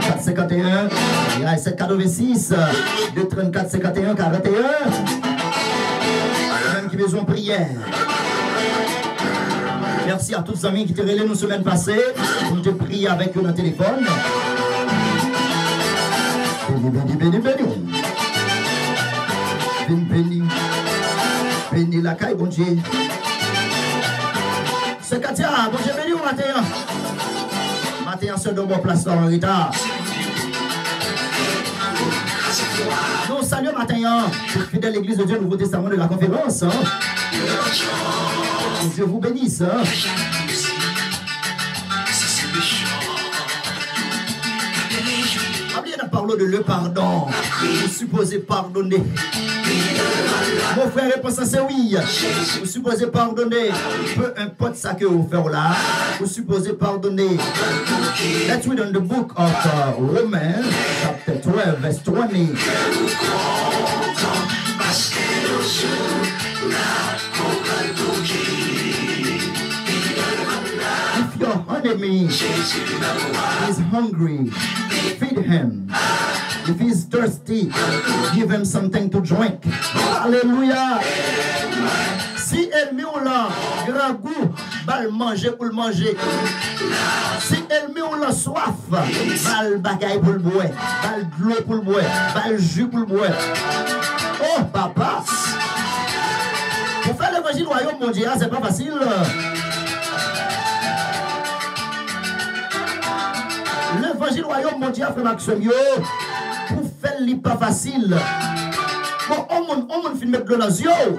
451, il y a 786, 234, 51, 41, même qui besoin de prière. Merci à tous les amis qui te relaient nous semaine passée, pour te prier avec eux dans le téléphone. Béni, béni, béni, béni. Béni, béni la caille, bon Dieu. C'est Katia, bon Dieu béni au matin. Matin, c'est de bon place en retard. Nous saluons matin, fidèle l'église de Dieu, Nouveau Testament de la conférence. Dieu vous bénisse. Oubliez de parler parle de le pardon. Vous supposez pardonner. Mon frère, réponse c'est oui. Vous supposez pardonner. Peu importe ça que vous faites là. Vous supposez pardonner. Let's read on the book of Romans, chapter 12, verse 20. If your enemy is hungry, feed him. If he's thirsty, give him something to drink. Alléluia. Si ennemi ou là, grand goût, bal manger pour le manger. Si ennemi ou là soif, bal bagaille pour le boire, bal de l'eau pour le boire, bal jus pour le boire. Oh papa, pour faire l'évangile royaume mondial, c'est pas facile. L'évangile royaume mondial fait Maxime yo. Pour faire li pas facile. Bon, on fin mettre de l'eau dans les yeux.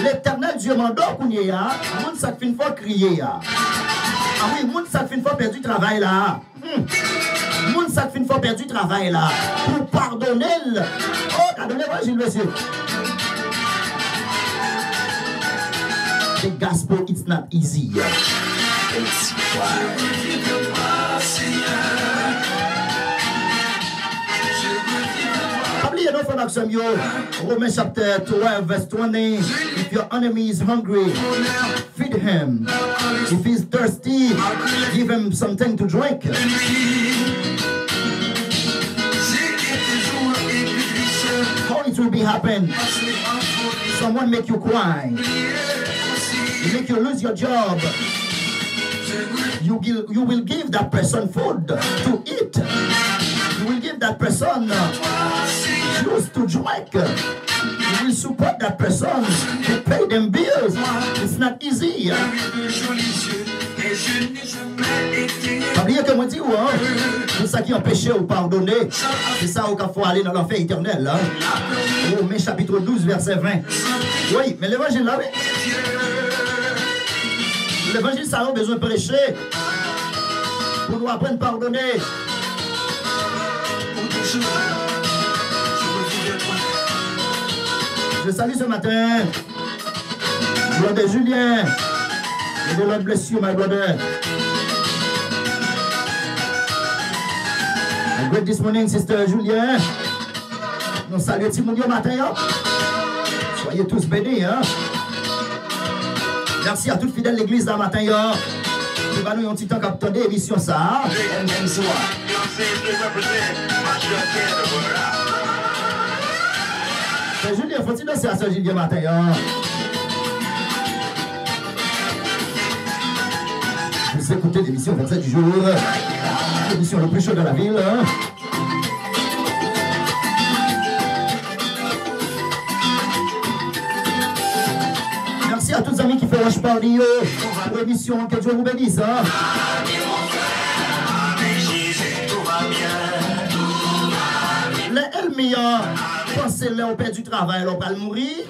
L'éternel Dieu m'endort pour y a. Moun ça fin fois crier ya. Ah oui, moun ça fin fois perdu travail là. Moun ça fin fois perdu travail là. Pour pardonner. Oh, t'as donné l'évangile monsieur. The gospel it's not easy. Romans chapter 12 verse 20. If your enemy is hungry, feed him. If he's thirsty, give him something to drink. How it will be happen? Someone make you cry. You make you lose your job. You will give that person food to eat. You will give that person juice to drink. You will support that person to pay them bills. It's not easy. Oubliez que moi dis c'est ça qui empêche ou pardonner. C'est ça qu'il faut aller dans l'enfer éternel. Romains chapitre 12 verset 20. Oui, mais l'évangile là, oui. L'évangile, ça a besoin de prêcher pour nous apprendre à pardonner. Je salue ce matin brother Julien. May the Lord bless you, my brother. And great this morning, sister Julien. Nous saluons Timounio matin. Soyez tous bénis. Merci à toute fidèle l'église d'un matin. Nous allons un petit temps capter l'émission ça. Julien, faut-il danser à ce Julien matin? Vous écoutez l'émission 27 du jour. L'émission le plus chaud de la ville. Merci à tous les amis qui font Rush Party pour l'émission. Que Dieu vous bénisse. Les ennemis pensez là, on perd du travail, on va mourir.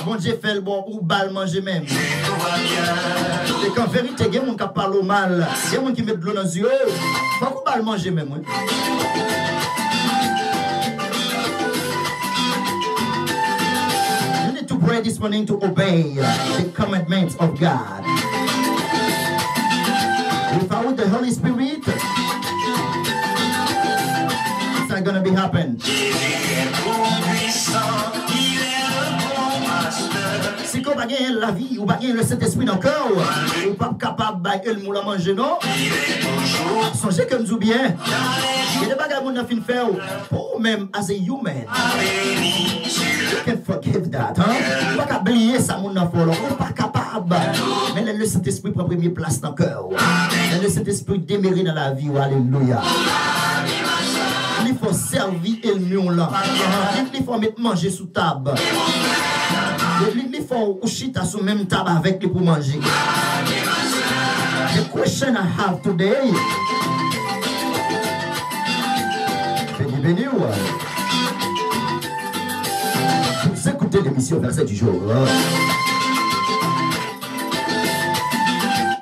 Bon Dieu fait le bon ou bal manger même. Et qu'en vérité, il y a des gens qui parlent mal, il y a des gens qui mettent de l'eau dans les yeux. Faut qu'on bal manger même. You need to pray this morning to obey the commandments of God. Without the Holy Spirit, it's not going to be happen. Si vous n'avez pas la vie, ou pas le Saint-Esprit dans le cœur, ou pas capable de le manger, non? Songez que nous bien. Il y a des bagages qui nous faire pour même as a human. You can forgive that. Vous pas capable oublier ça, mon enfant. Vous pas capable. Mais le Saint-Esprit prend première place dans le cœur. Le Saint-Esprit démérite dans la vie. Alléluia. Il faut servir et le là. Il faut mettre manger sous table. Il faut chita sous même table avec lui pour manger. The question I have today. Béni. Vous écoutez l'émission Verset du jour.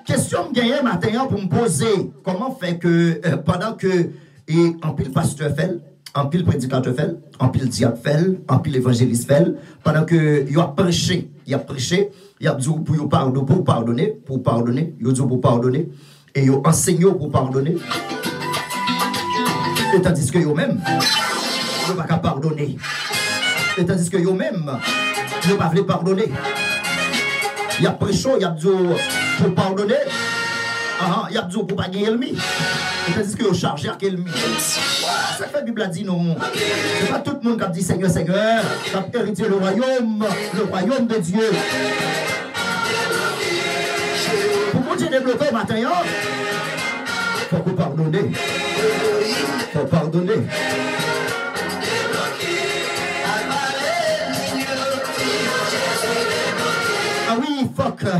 Question me gagner matin pour me poser. Comment fait que pendant que Et en pile pasteur fait, en pile prédicateur fait, en pile diable fait, en pile évangéliste fait, pendant que il a prêché, il a dit pour pardonner, il a dit pour pardonner, et il a enseigné pour pardonner. Et tandis que eux-mêmes, ils ne pas pardonner. Et tandis que eux-mêmes, ils ne pas pardonner. Il a prêché, il a dit pour pardonner, il a dit pour pas gagner l'ennemi. Et tandis que ils chargé avec l'ennemi. Ça fait la Bible a dit non. Ce n'est pas tout le monde qui a dit Seigneur, Seigneur, qui a hérité le royaume de Dieu. Pour mon Dieu développer le matin, il faut vous pardonner. Il faut pardonner. Ah oui, il faut que cœur,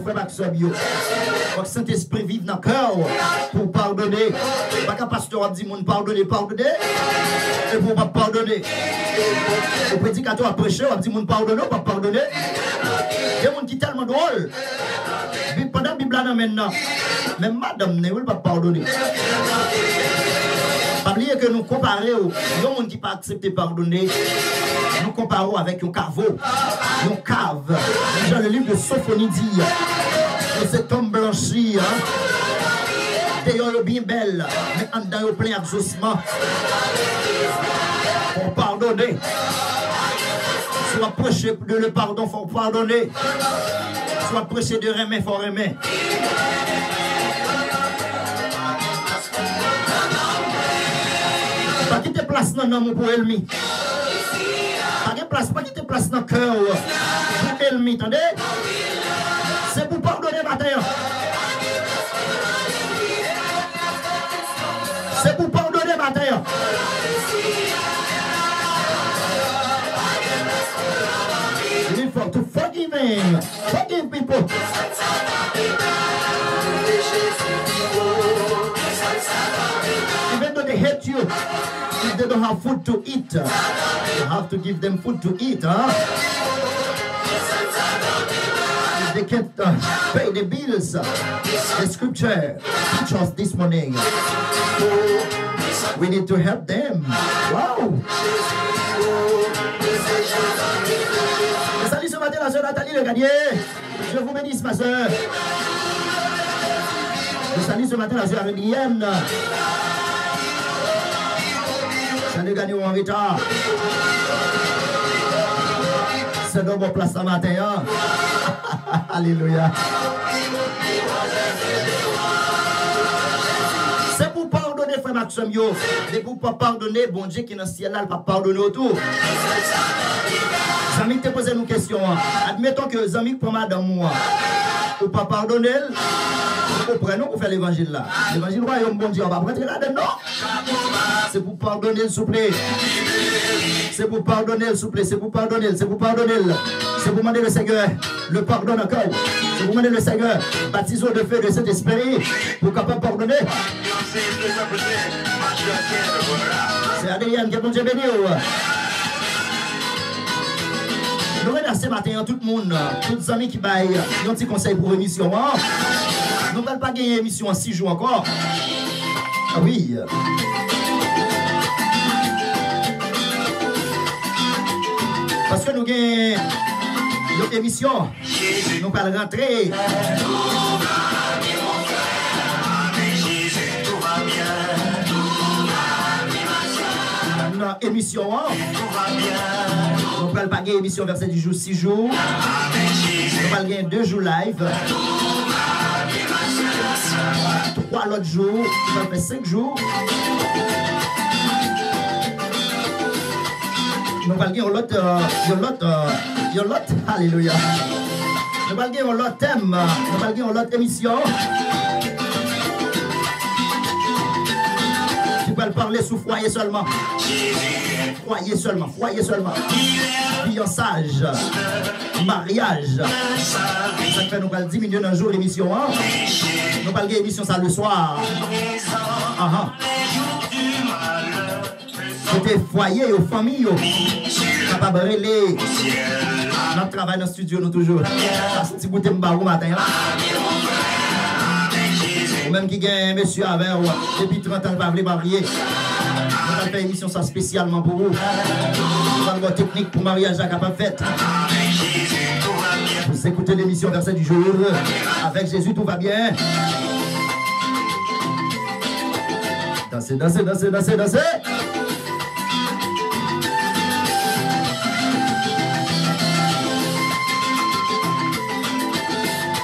frère Maxime, il faut que le Saint-Esprit vive dans le cœur pour pardonner. Pas qu'un pasteur a dit, pardonner, et pour ne pas pardonner. Le prédicateur a prêché, on a dit, pardonner, pas pardonner. Il y a des gens qui sont tellement drôles. Pendant la Bible maintenant, même madame ne veut pas pardonner. Pas oublier que nous comparons, il y a des gens qui ne pas accepter pardonner. Nous comparons avec un caveau, un cave. Déjà le livre de Sophonie dit que cet homme blanchi, d'ailleurs bien belle, mais en dedans plein d'exaucement. Pour pardonner. Soit prêcher de le pardon, il faut pardonner. Soit prêcher de remet, il faut remettre. Pas quitter place dans l'amour pour ennemi. Pas quitter place dans le cœur pour ennemi, attendez? C'est pour pardonner matin. C'est pour pardonner matin. Il faut to forgiving. Forgive people. Even though they hate you, if they don't have food to eat, you have to give them food to eat, If they can't pay the bills, the scripture teach us this morning. We need to help them. Wow! Salut ce matin, la sœur Nathalie Le Gagné. Je vous bénisse, ma sœur. Je salue ce matin la sœur Liliane. Salut Gagné en retard. C'est dans mon place ce matin. Alléluia. C'est pour pardonner, frère Maxime. C'est pour pas pardonner, bon Dieu qui est dans le ciel là, il va pardonner autour. Zami te pose une question. Admettons que Zami prend madame moi. Ou pas pardonner, vous prenez pour faire l'évangile là. L'évangile royaume bon Dieu, on va rentrer là-dedans. C'est pour pardonner, s'il vous plaît. C'est pour pardonner, s'il vous plaît. C'est pour pardonner, c'est pour pardonner. C'est pour demander le Seigneur le pardon encore. C'est pour demander le Seigneur baptisons de feu de cet esprit pour capable pardonner. C'est Adéliane qui a bon Dieu béni. Nous remercions ce matin tout le monde, tous les amis qui baillent un petit conseil pour l'émission. Nous ne allons pas gagner l'émission en 6 jours encore. Ah oui. Parce que nous gagnons notre émission. Nous allons rentrer. Notre émission. Nous allons pas gagner émission verset du jour 6 jours. Nous allons gagner 2 jours live. 3 l'autre jour. Nous allons faire 5 jours. Nous allons gagner l'autre. Alléluia. Nous allons gagner l'autre thème. Nous allons gagner l'autre émission. Tu peux parler sous foyer seulement. Foyer seulement. Fiançage, mariage. Ça fait nous allons diminuer un jour l'émission. Nous allons gagner l'émission ça le soir. C'était foyer aux familles. Capable de relayer. Notre travail dans le studio, nous toujours. Ça, c'est petit goûter m'barou matin. Ou même qui gagne monsieur avec depuis 30 ans, pas voulu marier. On va faire une émission ça spécialement pour vous. On va avoir technique pour mariage à capable fait. Vous écoutez l'émission Verset du jour. Avec Jésus, tout va bien. Dansez, dansez, dansez, dansez, dansez.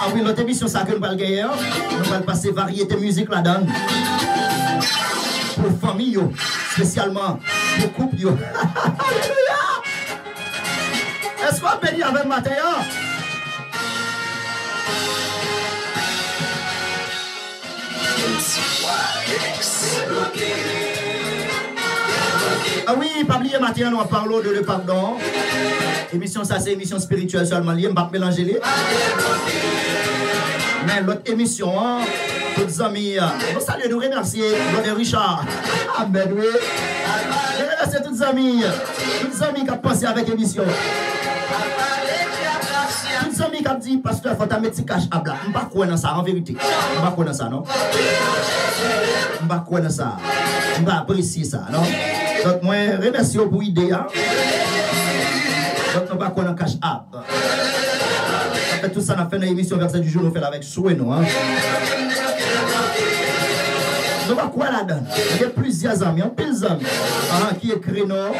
Ah oui, l'autre émission, ça que nous allons gagner. Nous allons passer variété musique là-dedans. Pour famille, spécialement pour couple. Alléluia! Est-ce qu'on bénit avec matin? Ah oui, pas oublier matin, nous parlons de le pardon. Émission, ça c'est émission spirituelle seulement, je ne vais pas mélanger les. Mais l'autre émission, toutes les amis, nous saluons, nous remercions Brother Richard. Amen, oui. Je remercie toutes les amis qui ont pensé avec l'émission. Toutes les amis qui ont dit, pasteur, il faut ta mettre cash à blanc. Je ne sais pas quoi dans ça, en vérité. Je ne sais pas quoi dans ça, non? Je ne sais pas quoi dans ça. Je ne sais pas apprécier ça, non? Donc, moi, je remercie pour l'idée. Donc, je ne sais pas quoi dans cash à blanc. Tout ça, on a fait dans l'émission Verset du jour, on fait avec souhait, nous. Nous va quoi là-dedans? Il y a plusieurs amis, plusieurs amis qui écrivent non.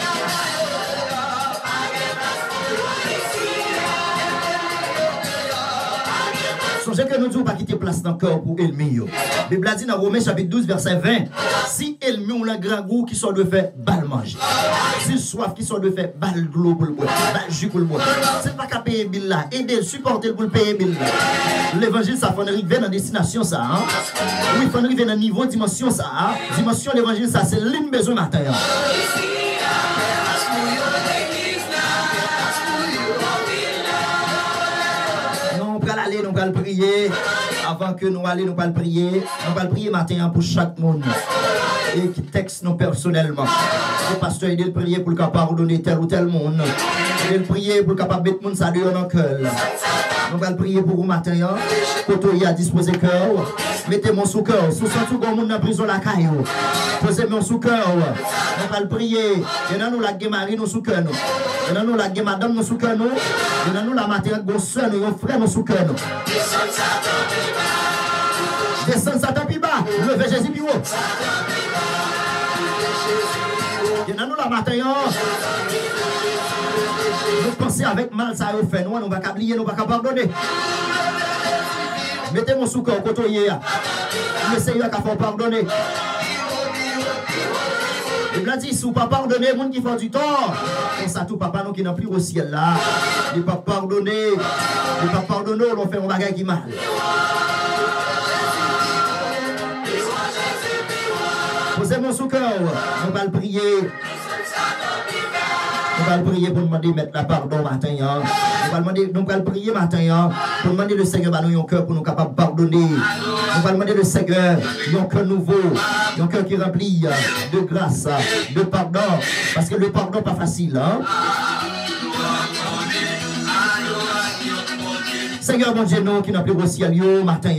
Songez que nous ne devons pas quitter place dans le cœur pour Elmi. La Bible dit dans Romains chapitre 12, verset 20, si Elmi ont un grand goût qui soit de faire balle manger, si soif qui soit de faire balle de l'eau pour le boire, balle jus pour le boire, c'est pas qu'à payer bill là, aider, supporter pour le payer bill là. L'évangile, ça faut arriver dans destination ça. Oui, il faut arriver dans niveau, dimension ça. Dimension l'évangile, ça c'est l'une besoin matin. Nous allons prier avant que nous allions, nous allons prier. Nous allons prier matin pour chaque monde et qui texte nous personnellement. Le pasteur il doit prier pour le capable pardonner tel ou tel monde. Il doit prier pour le capable mettre monde ça dans le cœur. Nous allons prier pour vous matin. Quand il a disposé cœur, mettez-moi sous cœur. Sous sens que monde dans prison la caillou. Posez-moi sous cœur. Nous allons prier. Et nous la guémari nous sous cœur. Et nous la madame nous sous cœur. Et nous la matin nos soeurs nos frères nous sous cœur. Descends Satan plus bas. Levez Jésus plus haut. Et nous la matin. Nous pensons avec mal ça a fait. Nous ne va pas oublier, nous ne va pas pardonner. Mettez-moi sous cœur quand il y a. Le Seigneur qui a pardonner. Il a dit, si vous ne pas pardonner, les gens qui font du tort, comme ça, tout papa nous qui n'a plus au ciel là, il ne pas pardonner, il ne pas pardonner, on fait un bagage qui mal. Posez-moi sous cœur, on va le prier. On va le prier pour demander de mettre la pardon matin. On va le prier matin pour demander le Seigneur à nous un cœur pour nous capables de pardonner. On va demander le Seigneur un cœur nouveau, un cœur qui remplit de grâce, de pardon. Parce que le pardon n'est pas facile. Seigneur, mon Dieu, nous qui n'avons plus au ciel, matin,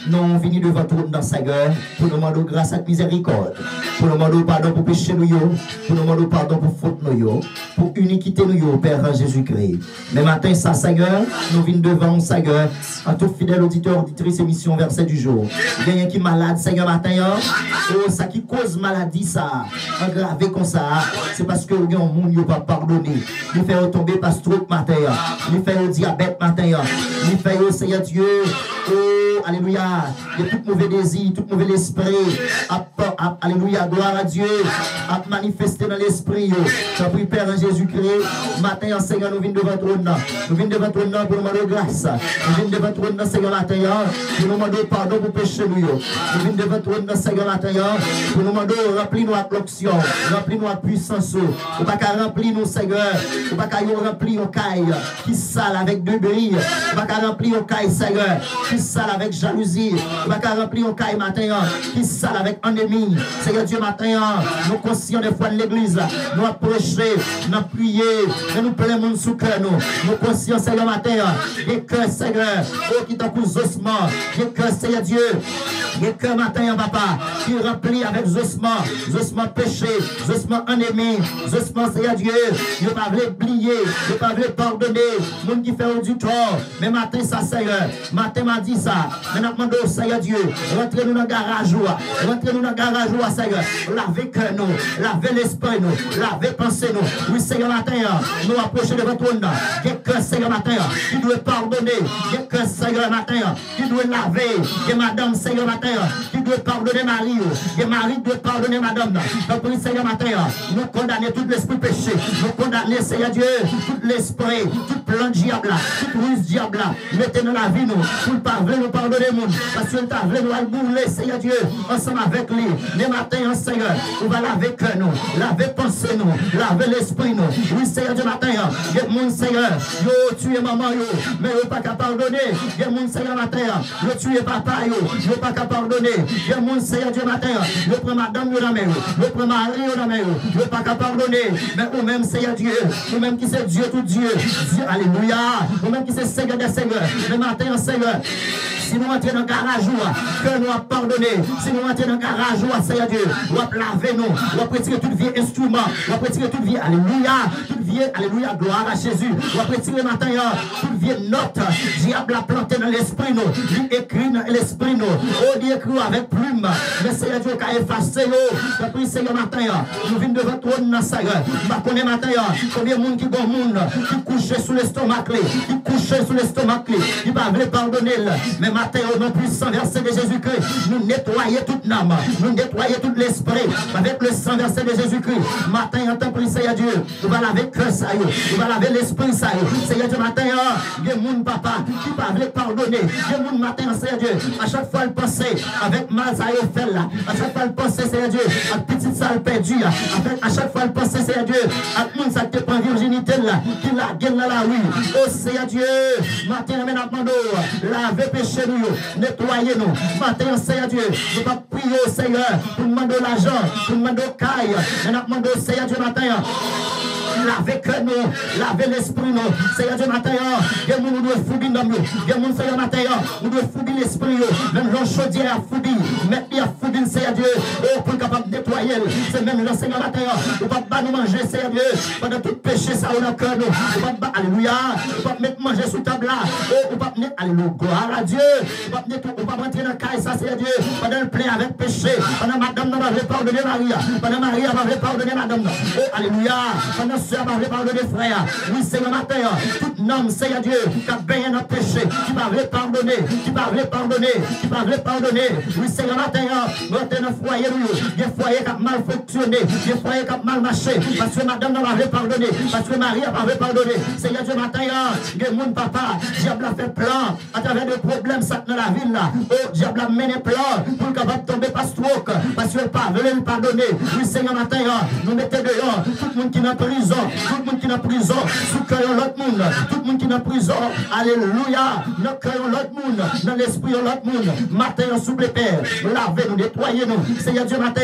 nous venons devant toi dans Seigneur pour nous demander grâce et miséricorde, pour nous demander pardon pour péché nous, pour nous demander pardon pour faute nous, pour iniquité nous, Père Jésus-Christ. Mais matin, ça, Seigneur, nous venons devant Seigneur, à tout fidèle auditeur, auditrice, émission, verset du jour. Il y a un qui est malade, Seigneur, matin, ça qui cause maladie, ça, aggravé comme ça, c'est parce que le monde n'a pas pardonné. Il fait tomber par stroke matin, il fait au diabète matin. Il fait au Seigneur Dieu, oh, alléluia, de tout mauvais désir, tout mauvais esprit, alléluia, gloire à Dieu, à manifester dans l'esprit. Je prie Père Jésus-Christ, matin, Seigneur, nous venons devant toi, nous venons devant toi pour nous demander grâce, nous venons devant toi, Seigneur, matin, pour nous demander pardon pour péché nous, nous venons devant toi, Seigneur, matin, pour nous demander remplir-nous avec l'onction, remplir-nous avec puissance, ou pas qu'à remplir nous, Seigneur, ou pas qu'à remplir nos cailles qui sale avec de bris, pas qu'à remplir au caille, Seigneur, qui sale avec avec jalousie, pas qu'à remplir un caille matin, qui sale avec ennemi. Seigneur Dieu, matin, nous conscients des fois de l'église, nous approcher, nous prier, nous plein monde sous cœur, nous conscients, Seigneur, matin, des cœurs, Seigneur, oh, qui t'accuse osement, des cœurs, Seigneur Dieu, des cœurs, matin, papa, qui remplit avec osement péché, osement ennemi, osement, Seigneur Dieu, ne pas oublier, ne pas pardonner, monde qui fait du tort, mais matin, ça, Seigneur, matin m'a dit ça, mais nous demandons, Seigneur Dieu, rentrez-nous dans le garage, rentrez-nous dans le garage, Seigneur, lavez cœur nous, lavez l'esprit nous, lavez pensée nous, oui, Seigneur, matin, nous approchons de votre trône, quelqu'un, Seigneur, matin, qui doit pardonner, quelqu'un, Seigneur, matin, qui doit laver, que madame, Seigneur, matin, qui doit pardonner Marie, que Marie doit pardonner madame, donc, oui, Seigneur, matin, nous condamnons tout l'esprit péché, nous condamnons, Seigneur Dieu, tout l'esprit, tout plan diable, toute ruse diable, mettez dans la vie nous, pour ne pas nous pardonner, parce que nous voulons nous bouler, Seigneur Dieu, ensemble avec lui, les matins, Seigneur, on va laver cœur nous, laver pensée nous, laver l'esprit nous, oui, Seigneur Dieu, matin, il y a mon Seigneur, yo, tué maman, yo, mais yo pas qu'à pardonner, il y a mon Seigneur, matin, yo, tué papa, yo pas qu'à pardonner, il y a mon Seigneur Dieu, matin, yo, prends madame, yo, dans mes yo, prends Marie, yo, dans mes yo, pas qu'à pardonner, mais ou même, Seigneur Dieu, ou même qui c'est Dieu, tout Dieu, Dieu, alléluia, ou même qui c'est Seigneur des Seigneurs, le matin, Seigneur, si nous entrons dans le garage, que nous avons pardonné, si nous entrons dans le garage, Seigneur Dieu, nous avons lavé nous, nous avons retiré tout vieux instrument, nous avons retiré tout vieux, alléluia, tout vieux, alléluia, gloire à Jésus, nous avons retiré matin, tout vieux note, diable a planté dans l'esprit, nous, lui écrit dans l'esprit, nous, oh, lui écrit avec plume, mais Seigneur Dieu, qui a effacé, nous, prie Seigneur matin, nous venons devant toi, Seigneur, nous connaissons matin, combien de monde qui bon monde, qui couche sous l'estomac, qui couche sous l'estomac, qui ne va pas pardonner, mais matin, au nom puissant versé de Jésus-Christ, nous nettoyer toute l'âme, nous nettoyer tout l'esprit avec le sang versé de Jésus-Christ. Matin, en tant que Seigneur Dieu, nous va laver le cœur, nous va laver l'esprit, Seigneur Dieu, matin, il y a mon papa qui ne va pas pardonner, il y a mon matin, Seigneur Dieu, à chaque fois le penser avec mal, ça y est fait là, à chaque fois le penser, Seigneur Dieu, à petite salle perdue, à chaque fois le penser, Seigneur Dieu, à tout le monde, ça te prend virginité là, qui la gueule dans la rue, oh Seigneur Dieu, matin, maintenant, laver péché nous, nettoyez-nous. Matin, Seigneur Dieu, nous pas prier au Seigneur pour demander l'argent, pour demander au caille. Mais nous demandons au Seigneur Dieu matin. Laver que nous, laver l'esprit nous. Seigneur Dieu matin, il y a nous doit foudir dans nous. Il y a nous Seigneur matin, nous doit foudir l'esprit. Même l'on chaudière à foudir, mettre à foudir Seigneur Dieu, oh pour capable de nettoyer. C'est même le Seigneur matin, nous pas nous manger Seigneur Dieu, pendant tout péché ça on a cœur nous. Nous pas alléluia, nous pas mettre manger sous table là. Oh nous pas mettre alléluia, gloire à Dieu. Nous pas mettre on pas rentrer dans le caille ça Seigneur Dieu, pendant le plein avec péché, pendant madame n'a pas pardonner Maria, pendant Maria n'a pas pardonner madame. Oh alléluia, pendant sœur n'a pas pardonner frère. Oui Seigneur matin, tout homme Seigneur Dieu qui a bien dans péché, qui va pardonner, qui va pardonner, qui va pardonner. Oui Seigneur matin, nous sommes dans le foyer nous, des foyers qui ont mal fonctionné, des foyers qui ont mal marché, parce que madame n'a pas pardonné, parce que Marie n'a pas pardonné. Seigneur Dieu matin, des mon papa, diable a fait plan à travers des problèmes ça dans la ville là. Oh diable a mené plan pour capable tomber par stroke, parce que pas veut le pardonner. Oui Seigneur matin, nous mettons dehors tout le monde qui est en prison, tout le monde qui est en prison, sous cœur l'autre monde, tout le monde qui est en prison. Alléluia, nous cœur l'autre monde, dans l'esprit l'autre monde. Matin sous les pères, lavez-nous, nettoyez-nous. Seigneur Dieu matin,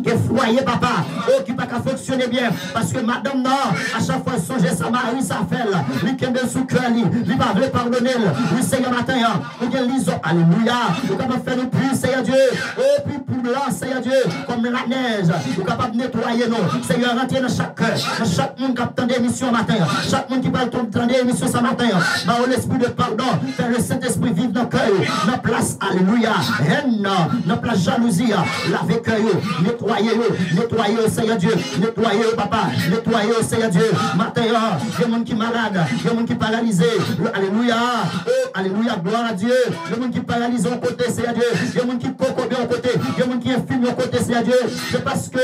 que foyer papa, oh qui pas qu'à fonctionner bien, parce que madame non, à chaque fois songer sa mari, sa fait là, lui qui est sous cœur, lui pas veut pardonner. Oui Seigneur matin, nous avons l'ison, alléluia, nous capable faire nous plus Seigneur Dieu, oh plus blanc Seigneur Dieu, comme la neige, nous capable de nettoyer nous. Seigneur rentrer dans chaque cœur, dans chaque monde qui attend des émissions matin, chaque monde qui parle de des émissions ce matin, bah l'esprit de pardon, faire le Saint-Esprit vivre dans le cœur, dans place, alléluia, haine, dans place jalousie, laver cœur, nettoyez, Seigneur Dieu, nettoyez, papa, nettoyez, Seigneur Dieu. Matin, il y a des gens qui sont malades, il y a des gens qui sont paralysés. Alléluia, oh, alléluia, gloire à Dieu. Il y a des gens qui sont paralysés au côté, Seigneur Dieu. Il y a des gens qui sont bien au côté, il y a des gens qui sont infirmes au côté, Seigneur Dieu. C'est parce que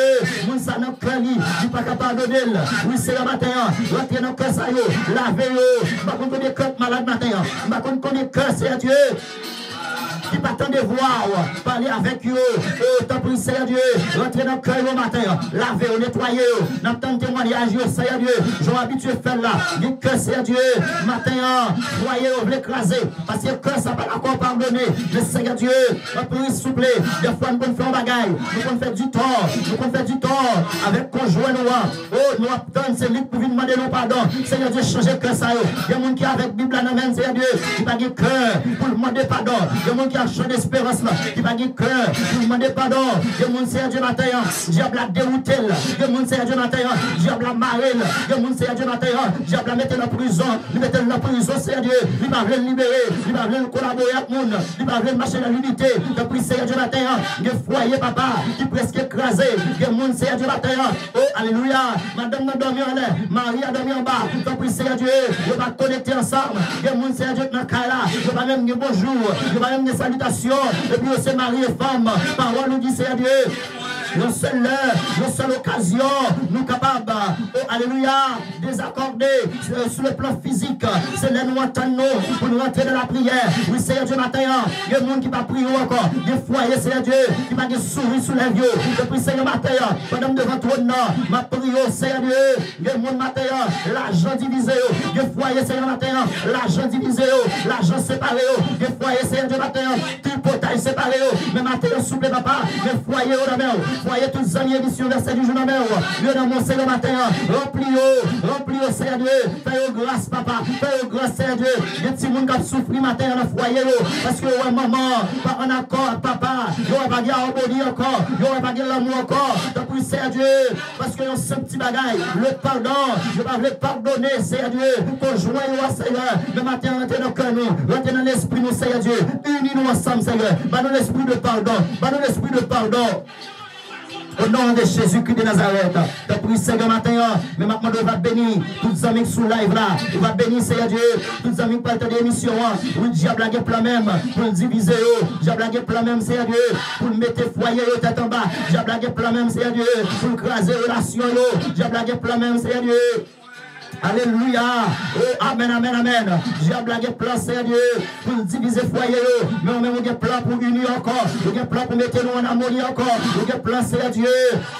nous sommes dans le cœur, il n'est pas capable de donner. Oui, Seigneur, matin, rentrez dans le cœur, ça y est, lavez-le. Je ne sais pas qu'on est cœur malade matin, je ne sais pas qu'on est cœur, Seigneur Dieu. qui t'attendent de voir, parler avec eux. Oh, t'en prie, Seigneur Dieu, rentrez dans le cœur au matin, lavez, nettoyez, n'attendez témoignage, Seigneur Dieu, j'ai habitué à faire là. Dites que Seigneur Dieu, matin, voyez, vous l'écraser, parce que le cœur, ça va encore pardonner. Mais Seigneur Dieu, on prie, s'il vous plaît, des fois, nous pouvons faire un bagaille, nous pouvons faire du tort, nous pouvons faire du tort avec conjoint nous. Oh, nous attendons, c'est lui pour venir demander nos pardon. Seigneur Dieu, changez le cœur, ça. Il y a des gens qui avec Bible à la main, Seigneur Dieu, qui n'a pas de cœur pour demander pardon. Il y a des gens qui ont changé d'espérance, qui n'a pas de cœur pour demander pardon. Il y a des gens, Seigneur Dieu, matin, diable a dérouté. Il y a des gens, Seigneur Dieu, matin, diable a marré. Il y a des gens, Seigneur Dieu, matin, diable a mis dans la prison. Il met dans la prison, Seigneur Dieu. Il va venir libérer. Il va venir collaborer avec le monde. Il va venir marcher dans l'unité. Je prie, Seigneur Dieu, matin, il y a foyer, papa, qui est presque écrasé. Il y a des gens, Seigneur Dieu, matin, oh, alléluia. Madame n'a dormi en l'air. Marie a dormi en bas. Je prie, Seigneur Dieu, je vais connecter ensemble. Il y a des gens, Seigneur Dieu, dans le cas là. Je vais même dire bonjour. Je vais même dire salutations. Et puis, c'est Marie et femme. Parole nous dit, Seigneur Dieu. Une seule heure, une seule occasion, nous capables, oh, alléluia, désaccorder sur le plan physique. C'est là nous entendons pour nous rentrer dans la prière. Oui, Seigneur Dieu, matin, il y a des gens qui va prier encore. Des foyers, Seigneur Dieu, qui va sourire sous les vieux. Je prie, Seigneur, matin, pendant devant toi, ma prière, Seigneur Dieu, il y a des gens matin, l'argent divisé, des foyers, Seigneur, matin, l'argent divisé, l'argent séparé, des foyers, Seigneur Dieu, matin, tout potail séparé, mais matin, souple, papa, des foyers, au la voyez tous les amis émissions verset du jour de mer. Dieu dans mon Seigneur matin. Remplis-le, Seigneur Dieu. Fais-le grâce, papa. Fais-le grâce, Seigneur Dieu. Des petits gens qui souffrent matin dans le foyer. Parce que, ouais, maman, pas en accord, papa. Il n'y aura pas de harmonie encore. Il n'y aura pas de l'amour encore. Donc, Seigneur Dieu. Parce que ce petit bagaille, le pardon. Je vais pardonner, Seigneur Dieu. Pour joindre, Seigneur. Le matin, rentrez dans le cœur, nous. Rentrez dans l'esprit, nous, Seigneur Dieu. Unis-nous ensemble, Seigneur. Dans l'esprit de pardon. Dans l'esprit de pardon. Au nom de Jésus-Christ de Nazareth, je prie Seigneur matin, mais maintenant on va bénir tous les amis qui sont live là. On va bénir Seigneur Dieu, tous les amis qui parlent de l'émission. Oui, diable a plein même pour le diviser. Diable a plein même Seigneur Dieu, pour le mettre foyer tête en bas. Diable a plein même Seigneur Dieu, pour craser relation. Diable a plein même Seigneur Dieu. Alléluia. Oh, amen, amen, amen. Diable a des plans, Seigneur Dieu, pour diviser foyer. Mais on met un plan pour unir encore. Un plan pour mettre nous en harmonie encore. Un plan, Seigneur Dieu.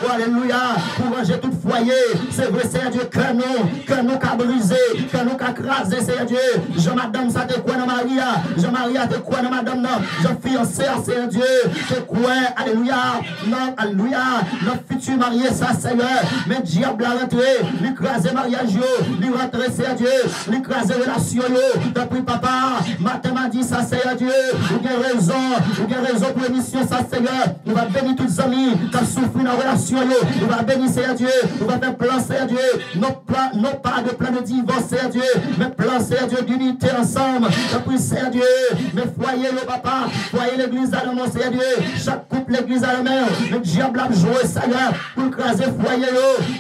Oh, alléluia. Pour ranger tout foyer. C'est vrai, Seigneur Dieu, que nous qu'a brisé, que nous qu'a crasé, Seigneur Dieu. Jean-Madame, ça te quoi dans Maria. Jean-Maria, te quoi dans Madame, non. Jean-fiancé, Seigneur Dieu. Te quoi, alléluia. Non, alléluia. Notre futur marié, ça, Seigneur. Mais diable a rentré. L'écraser mariage, lui rentrer, Seigneur Dieu, lui craser relation, t'as pris papa, matin m'a dit ça, Seigneur Dieu, vous avez raison pour l'émission, ça, Seigneur, on va bénir tous les amis qui ont souffert dans la relation, on va bénir, Seigneur Dieu, on va faire plan, Seigneur Dieu, non pas de plan de divorce, Seigneur Dieu, mais plan, Seigneur Dieu, d'unité ensemble, t'as pris, Seigneur Dieu, mais foyer, papa, foyer l'église à la main, Seigneur Dieu, chaque couple l'église à la main, le diable a joué, Seigneur, pour craser foyer,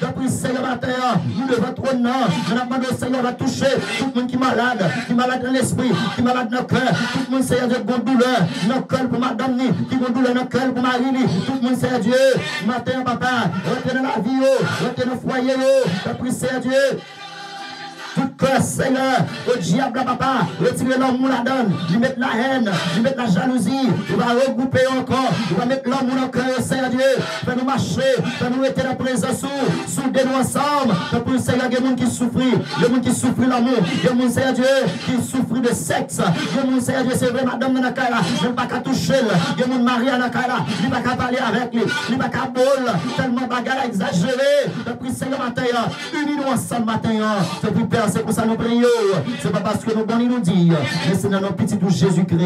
t'as pris, Seigneur, matin, nous devons trop de nous demandons au Seigneur va toucher tout le monde qui est malade dans l'esprit, qui est malade dans le cœur, tout le monde Seigneur Dieu qui a douleur dans le cœur pour madame, qui a douleur dans le cœur pour Marie, tout le monde Seigneur Dieu, matin papa, rentrez dans la vie, rentrez dans le foyer, t'as pris Seigneur Dieu. Tout cœur, Seigneur, au diable, papa, retirer l'amour la donne, lui mettre la haine, lui mettre la jalousie, il va regrouper encore, il va mettre l'amour dans le cœur, Seigneur Dieu, fais nous marcher, fais nous rester dans la présence, soudez-nous ensemble, pour le Seigneur, il y a des gens qui souffrent, il y a des gens qui souffrent l'amour, il y a des gens, Seigneur Dieu, qui souffrent de sexe, il y a des gens, Seigneur Dieu, c'est vrai, madame dans la caille, même pas qu'à toucher, il y a des gens mariés dans la caille, il pas qu'à parler avec lui, il pas qu'à bol, tellement bagarre exagéré, pour le Seigneur, matin, unis-nous ensemble, matin, c'est plus c'est pour ça nous prions. C'est pas parce que nous bonnes nous dit, mais c'est dans nos petits douces Jésus-Christ,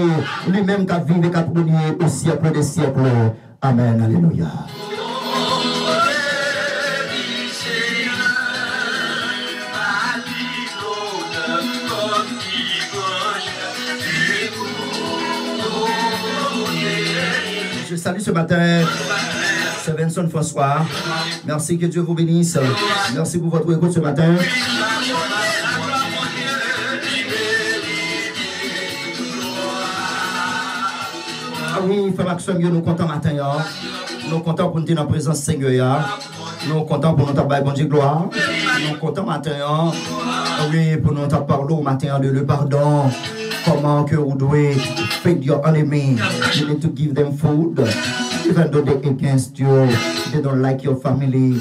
lui-même qui a vécu et qui a produit au siècle des siècles. Amen. Alléluia. Je salue ce matin. C'est Vincent François. Merci, que Dieu vous bénisse. Merci pour votre écoute ce matin. Ah oui, frère Maxime, nous sommes contents matin. Nous sommes contents pour nous être dans la présence du Seigneur. Nous sommes contents pour nous travailler, bon Dieu, gloire. Nous sommes contents matin. Oui, pour nous parler au matin de le pardon. Comment que vous devez feed your enemy. You need to give them food. Even though they're against you, they don't like your family.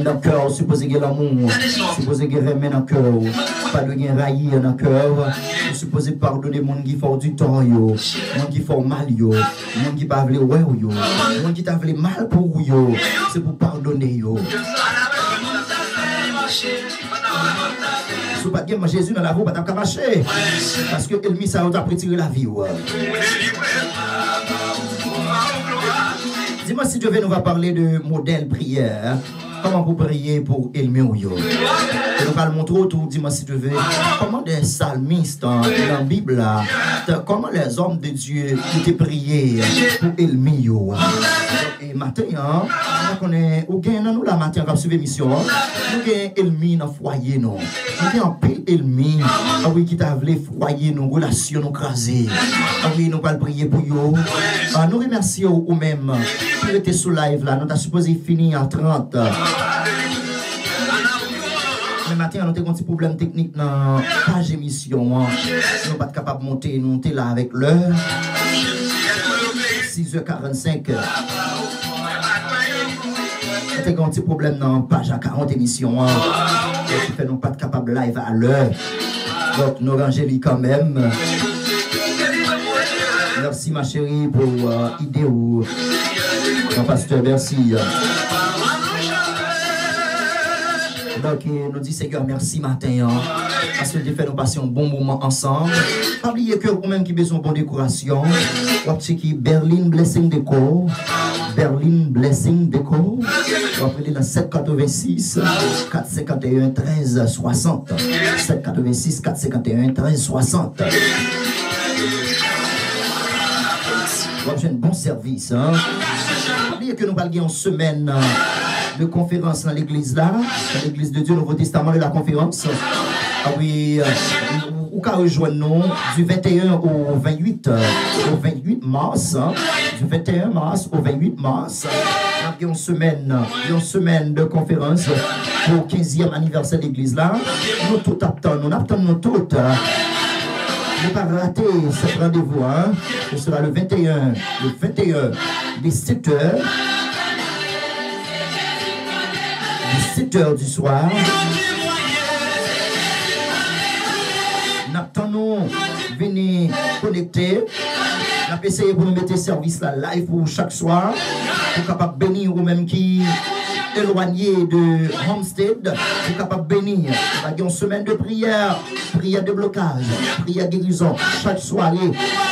Dans le cœur, supposé qu'il y a l'amour, supposé qu'il y a remet dans le cœur, pas de gain raillir dans le cœur, supposé pardonner les gens qui font du tort, les gens qui font mal, les gens qui ne pas voulu ouais, les gens qui t'a voulu mal pour vous, c'est pour pardonner. Si vous n'avez pas Jésus dans la roue, vous n'avez pas marcher. Parce que l'ennemi, ça a prétiré la vie. Dis-moi si Dieu veut, nous va parler de modèle prière. Comment vous priez pour Elmi Ouyo? Et nous allons montrer autour, dis-moi si tu veux, comment des salmistes dans la Bible, comment les hommes de Dieu étaient priés pour Elmi Ouyo. Et maintenant, on est au gain dans nous la matin quand suivre l'émission, nous avons Elmi dans le foyer, nous avons un pile Elmi, oui, qui t'a voulu foyer, nos relations, nous craser. Oui, nous allons prier pour eux. Nous remercions vous-même qui était sous live là, nous avons supposé finir à 30. Mais maintenant, nous avons un petit problème technique dans la page émission. Nous ne sommes pas capables de monter, nous sommes là avec l'heure. 6h45. Nous avons un petit problème dans la page à 40 émissions. Qui fait nous pas capable de live à l'heure. Donc, nous rangez quand même. Merci ma chérie pour l'idée ou mon pasteur, merci. Donc, nous dit Seigneur, merci matin. Parce que tu fais nous passer un bon moment ensemble. Pas oublier que vous-même qui besoin de bonne décoration. Vous avez checké Berlin Blessing Déco. Berlin Blessing Déco. Vous appelez dans 786 451 13 60. 786 451 13 60. Vous avez un bon service. Pas oublier que nous parlions en semaine de conférence dans l'église là, dans l'église de Dieu, Nouveau Testament de la conférence. Ah oui, ou qu'à rejoindre nous du 21 au 28 mars, du 21 mars au 28 mars. Nous avons une semaine de conférence pour 15e anniversaire de l'église là. Nous tout attendons tout. Ne pas rater ce rendez-vous. Hein. Ce sera le 21 des 7h. 7h du soir. Nous attendons venir connecter. Nous avons essayé pour nous mettre service là live pour chaque soir. Pour capable bénir ou même qui éloigné de Homestead, pour capable bénir. Nous avons une semaine de prière, prière de blocage, prière guérison. Chaque soirée,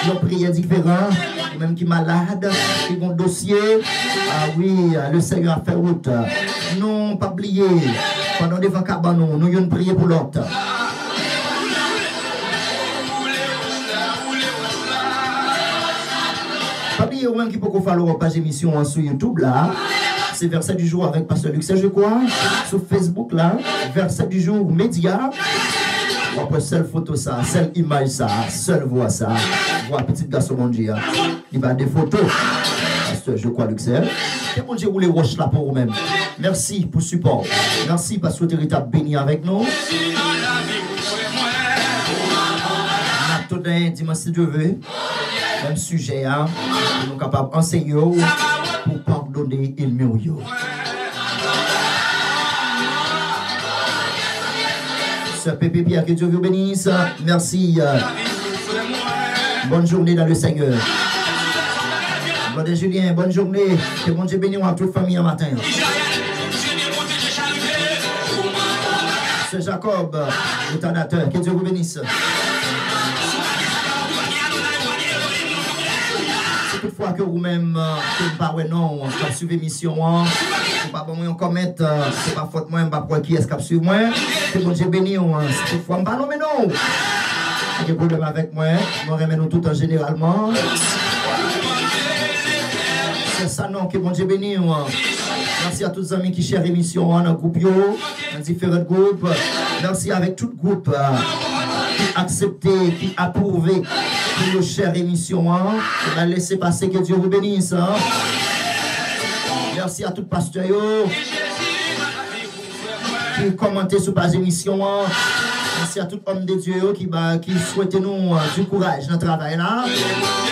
une prière différente. Même qui est malade, qui ont un dossier. Ah oui, le Seigneur a fait route. Non, pas oublier. Pendant des vacances, nous avons prié pour l'autre. Pas oublier, même qui peut faire la page émission sur YouTube là. C'est verset du jour avec Pasteur Luc, je crois. Sur Facebook là, verset du jour média. Après, seule photo ça, seule image ça, seule voix ça. Voix petit garçon mon Dieu. Il va des photos. Pasteur, je crois que c'est. Que mon Dieu, vous les roches là pour vous-même. Merci pour le support. Merci parce que vous êtes béni avec nous. Maintenant, dis-moi si Dieu veut. Même sujet, hein. Nous sommes capables d'enseigner pour pardonner il mérite. Pépé Pierre, que Dieu vous bénisse. Merci. Bonne journée dans le Seigneur. Bonne Julien, bonne journée. Que bon Dieu bénisse à toute famille en matin. C'est Jacob, le tanateur. Que Dieu vous bénisse. C'est toutefois que vous-même, que vous parlez non, qui suivez l'émission, c'est pas bon, on commente, c'est pas faute moi, pas pour qui est-ce qui suit moi. Que bon Dieu béni, c'est toutefois, pas non, mais non. Il y a des problèmes avec moi, nous remettons tout en généralement. C'est ça, non, que bon Dieu béni. Merci à tous les amis qui chèrent l'émission dans le groupe, dans différents groupes. Merci avec tout le groupe qui accepté, qui approuvé pour nos chères émissions. On va laisser passer, que Dieu vous bénisse. Merci à tout pasteur. qui commentent sur page émission. Merci à tout homme de Dieu qui souhaite nous du courage dans le travail là.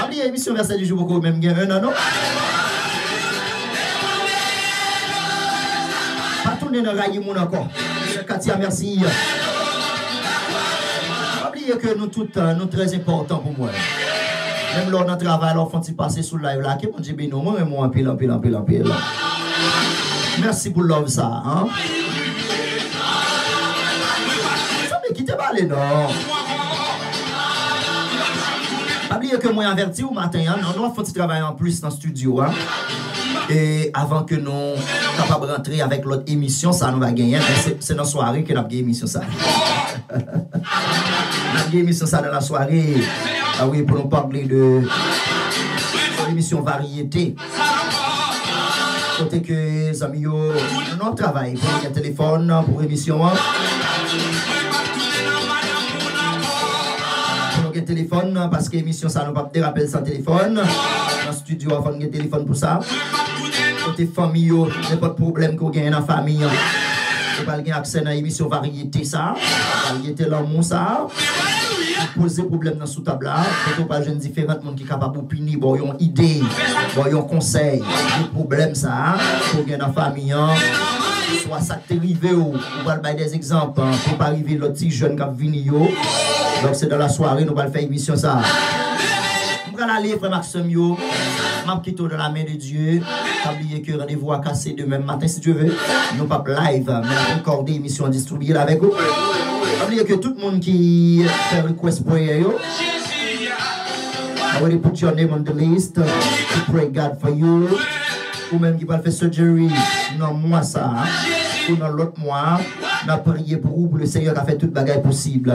Oubliez l'émission verset du jour beaucoup même un an, non? Pas tourner dans le rail encore. Katia, merci. Oubliez que nous tous, nous très importants pour moi. Même lors d'un travail, alors faut-il passer sur le live là, que mon Dieu bénisse moi, et moi en pile. Merci pour l'homme ça, hein? Ça me quitte pas les non. Pas oublier que moi averti au matin, hein? Non, faut-il travailler en plus dans le studio, hein? Et avant que nous capables de rentrer avec l'autre émission, ça nous va gagner. C'est dans la soirée que nous avons gagné l'émission ça. Nous avons gagné l'émission ça dans la soirée. Ah oui, pour nous parler de l'émission variété. Côté que les amis, nous travaillons pour le téléphone, pour l'émission. Pour le téléphone, parce que l'émission ça nous pas de rappel sans téléphone. Dans le studio, on va faire un téléphone pour ça. Côté famille, n'importe problème qu'on gagne dans la famille. On va avoir accès à l'émission variété ça. Variété l'amour ça. Poser problème dans sous table là, peut-être pas jeune différents monde qui capable d'opiner, bon yon idée, bon yon conseil, des problèmes ça pour gagner dans famille, soit ça t'est arrivé ou va le des exemples pour pas arriver l'autre petit jeune qui vient yo. Donc c'est dans la soirée nous va faire émission ça. On va aller frère Maxime yo, m'a quitté dans la main de Dieu. Oubliez que rendez-vous à casser demain matin si Dieu veut. Nous pas live, mais encore des émissions distribuées avec vous. Oubliez que tout le monde qui fait request pour you, I already put your name on the list to pray God for you. Ou même qui va faire surgery, non moi ça, ou dans l'autre mois, on a prié pour vous, pour le Seigneur a fait toute bagaille possible.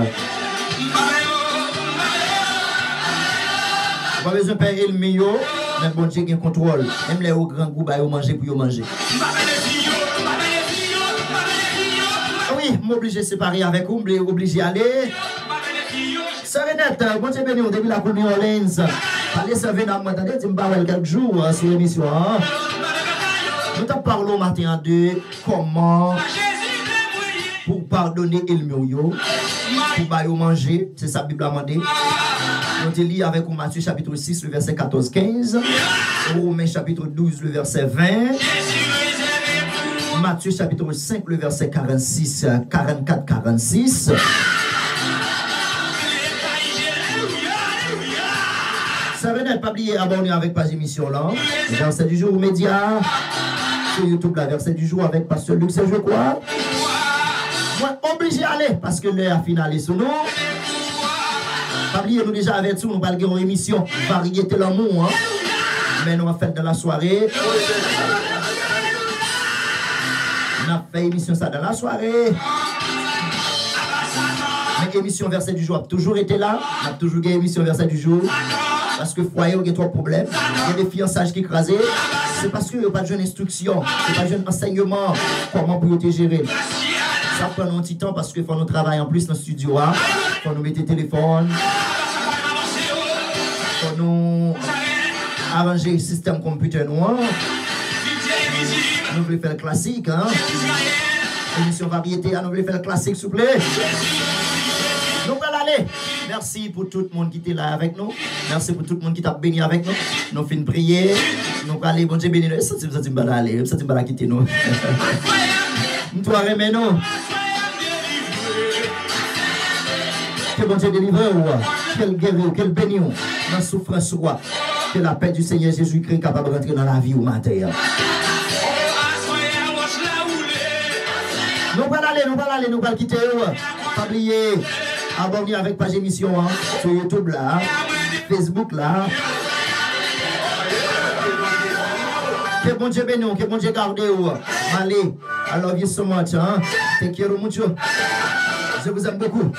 On va besoin de payer le meilleur, mais bon Dieu qui contrôle. Même les grands groupes à manger pour manger. Oui, m'obligé de séparer avec vous, m'obligé d'aller. Serenette, bon Dieu béni, au début de la New Orleans. Allez, ça vient dans moi, attendez, tu me parles quelques jours sur l'émission. Nous te parlons matin de comment pour pardonner le mieux, pour pas manger, c'est ça la Bible a demandé. On te lit avec Matthieu chapitre 6, le verset 14-15, Romains chapitre 12, le verset 20, Matthieu chapitre 5, le verset 44-46. Ça venait de pas oublier abonner avec page émission là. Verset du jour aux médias. Sur YouTube, la verset du jour avec Pasteur Luc, c'est je crois. Moi, obligé d'aller parce que l'heure a finalisé sur nous. Pas oublier, nous déjà avec nous, nous parlons d'une émission variété l'amour. Hein? Mais nous avons fait dans la soirée. On a fait émission ça dans la soirée. Mais émission verset du jour a toujours été là. On a toujours gagné émission verset du jour. Parce que foyer, il y a trois problèmes. Il y a des fiançages qui écrasés. C'est parce qu'il n'y a pas de jeune instruction. Il n'y a pas de jeune enseignement. Comment pour te gérer. Ça prend un petit temps parce qu'il faut nous travailler en plus dans le studio. Il faut nous mettre le téléphone. Il faut nous arranger le système computer noir. Nous voulons faire le classique. Hein? Émission variété, nous voulons faire le classique, s'il vous plaît. Nous allons aller. Merci pour tout le monde qui était là avec nous. Merci pour tout le monde qui t'a béni avec nous. Nous finissons de prier. Nous allons aller. Bon Dieu béni. Ça, c'est pas aller. Ça, c'est pas quitter nous. Nous allons remettre nous. Que bon Dieu délivre. Quel guérir, quel béni. Dans la souffrance. Que la paix du Seigneur Jésus-Christ est capable de rentrer dans la vie au matin. Nous allons aller. Nous allons quitter. Pas oublier. Abonnez avec page émission hein, sur YouTube là, Facebook là. Que bon Dieu bénisse, que bon Dieu garde vous. Allez, I love you so much. Hein. Thank you mucho. Je vous aime beaucoup.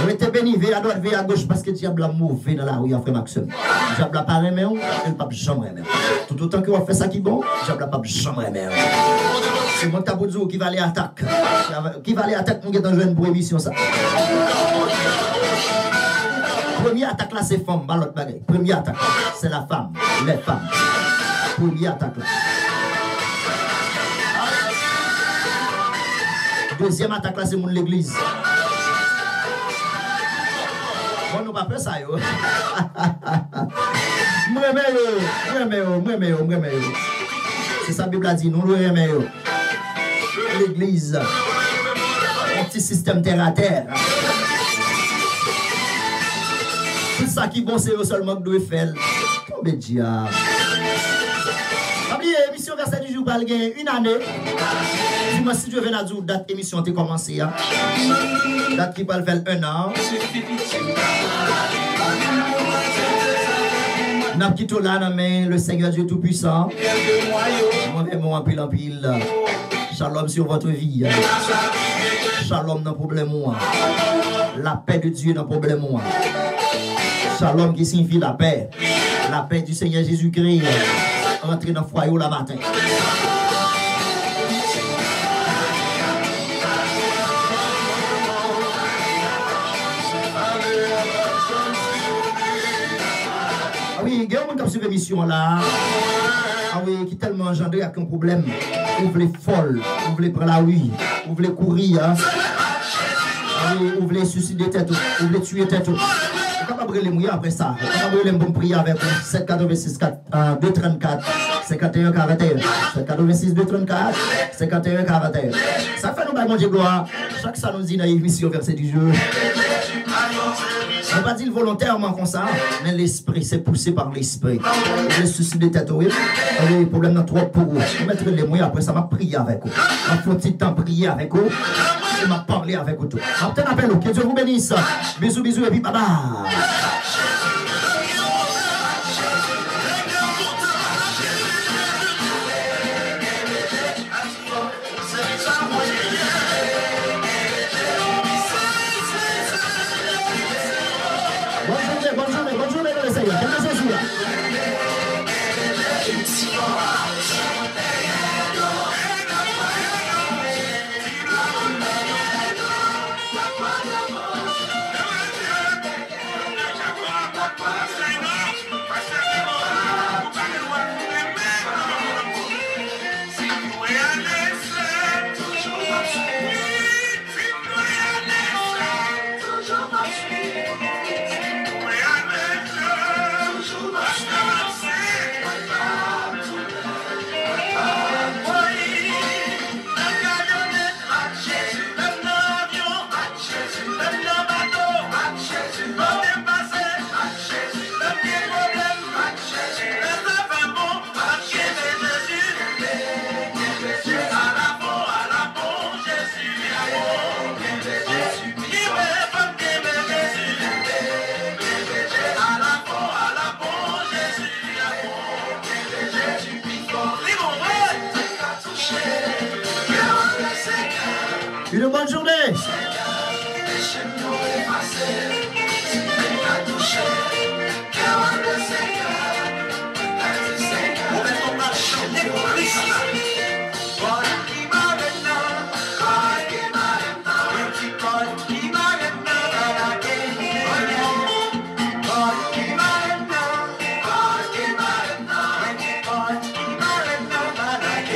Restez bénis, veillez à droite, veillez à gauche parce que diable a mauvais dans la rue, frère Maxime. Diable a pas remis, il pas jamais remis. Tout autant que vous faites ça qui est bon, diable a pas jamais remis. C'est mon taboudzou qui va aller attaquer. Qui va aller attaquer mon gars dans une pour émission ça. Première attaque là c'est femme, pas l'autre bagaille. Première attaque, c'est la femme, les femmes. Première attaque là. Deuxième attaque là, c'est mon l'église. Bon, nous pas peur ça, yo. Moi, c'est ça, la Bible a dit, nous le remettons. L'église, un petit système terre à terre. Tout ça qui est bon, c'est seulement que nous faisons. Tombe diable. Émission Verset du jour, va gagner une année. Dis-moi si Dieu vient à dire date émission a commencé. Date qui va faire 1 an. N'a quitté là, mais le Seigneur Dieu Tout-Puissant. Moi-même, en pile en pile. Shalom sur votre vie. Shalom dans le problème. La paix de Dieu dans le problème. Shalom qui signifie la paix. La paix du Seigneur Jésus-Christ. Rentrer dans le foyer la matin. Ah oui, il y a un monde qui a suivi l'émission là. Ah oui, qui est tellement engendré avec un problème. Vous voulez folle, vous voulez prendre la rue, vous voulez courir. Hein? Ah oui, vous voulez suicider tête, vous voulez tuer tête. Vous pouvez brûler les après ça. Vous pouvez brûler prier avec 786 234 51 41. 786 234 51 41. Ça fait nous manger gloire. Chaque ça nous dit dans l'émission verset du jeu. On ne pas dire volontairement comme ça, mais l'esprit, c'est poussé par l'esprit. Le souci de tête, oui. Les problèmes dans trop pour vous. Je mettre les moyens après ça, m'a prié avec vous. M'a fait un petit temps prier avec vous. Et m'a parlé avec vous. M'a peut-être appelé vous. Que Dieu vous bénisse. Bisous, bisous et puis bye bye. Bonne journée, le Seigneur. Quel Jésus là. Une bonne journée.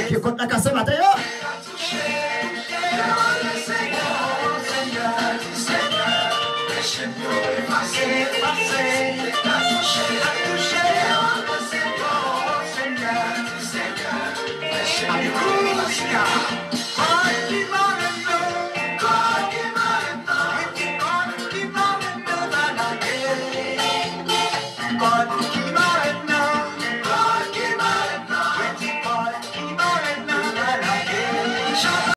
Qui compte la casse matin? Seigneur, laisse-moi passer.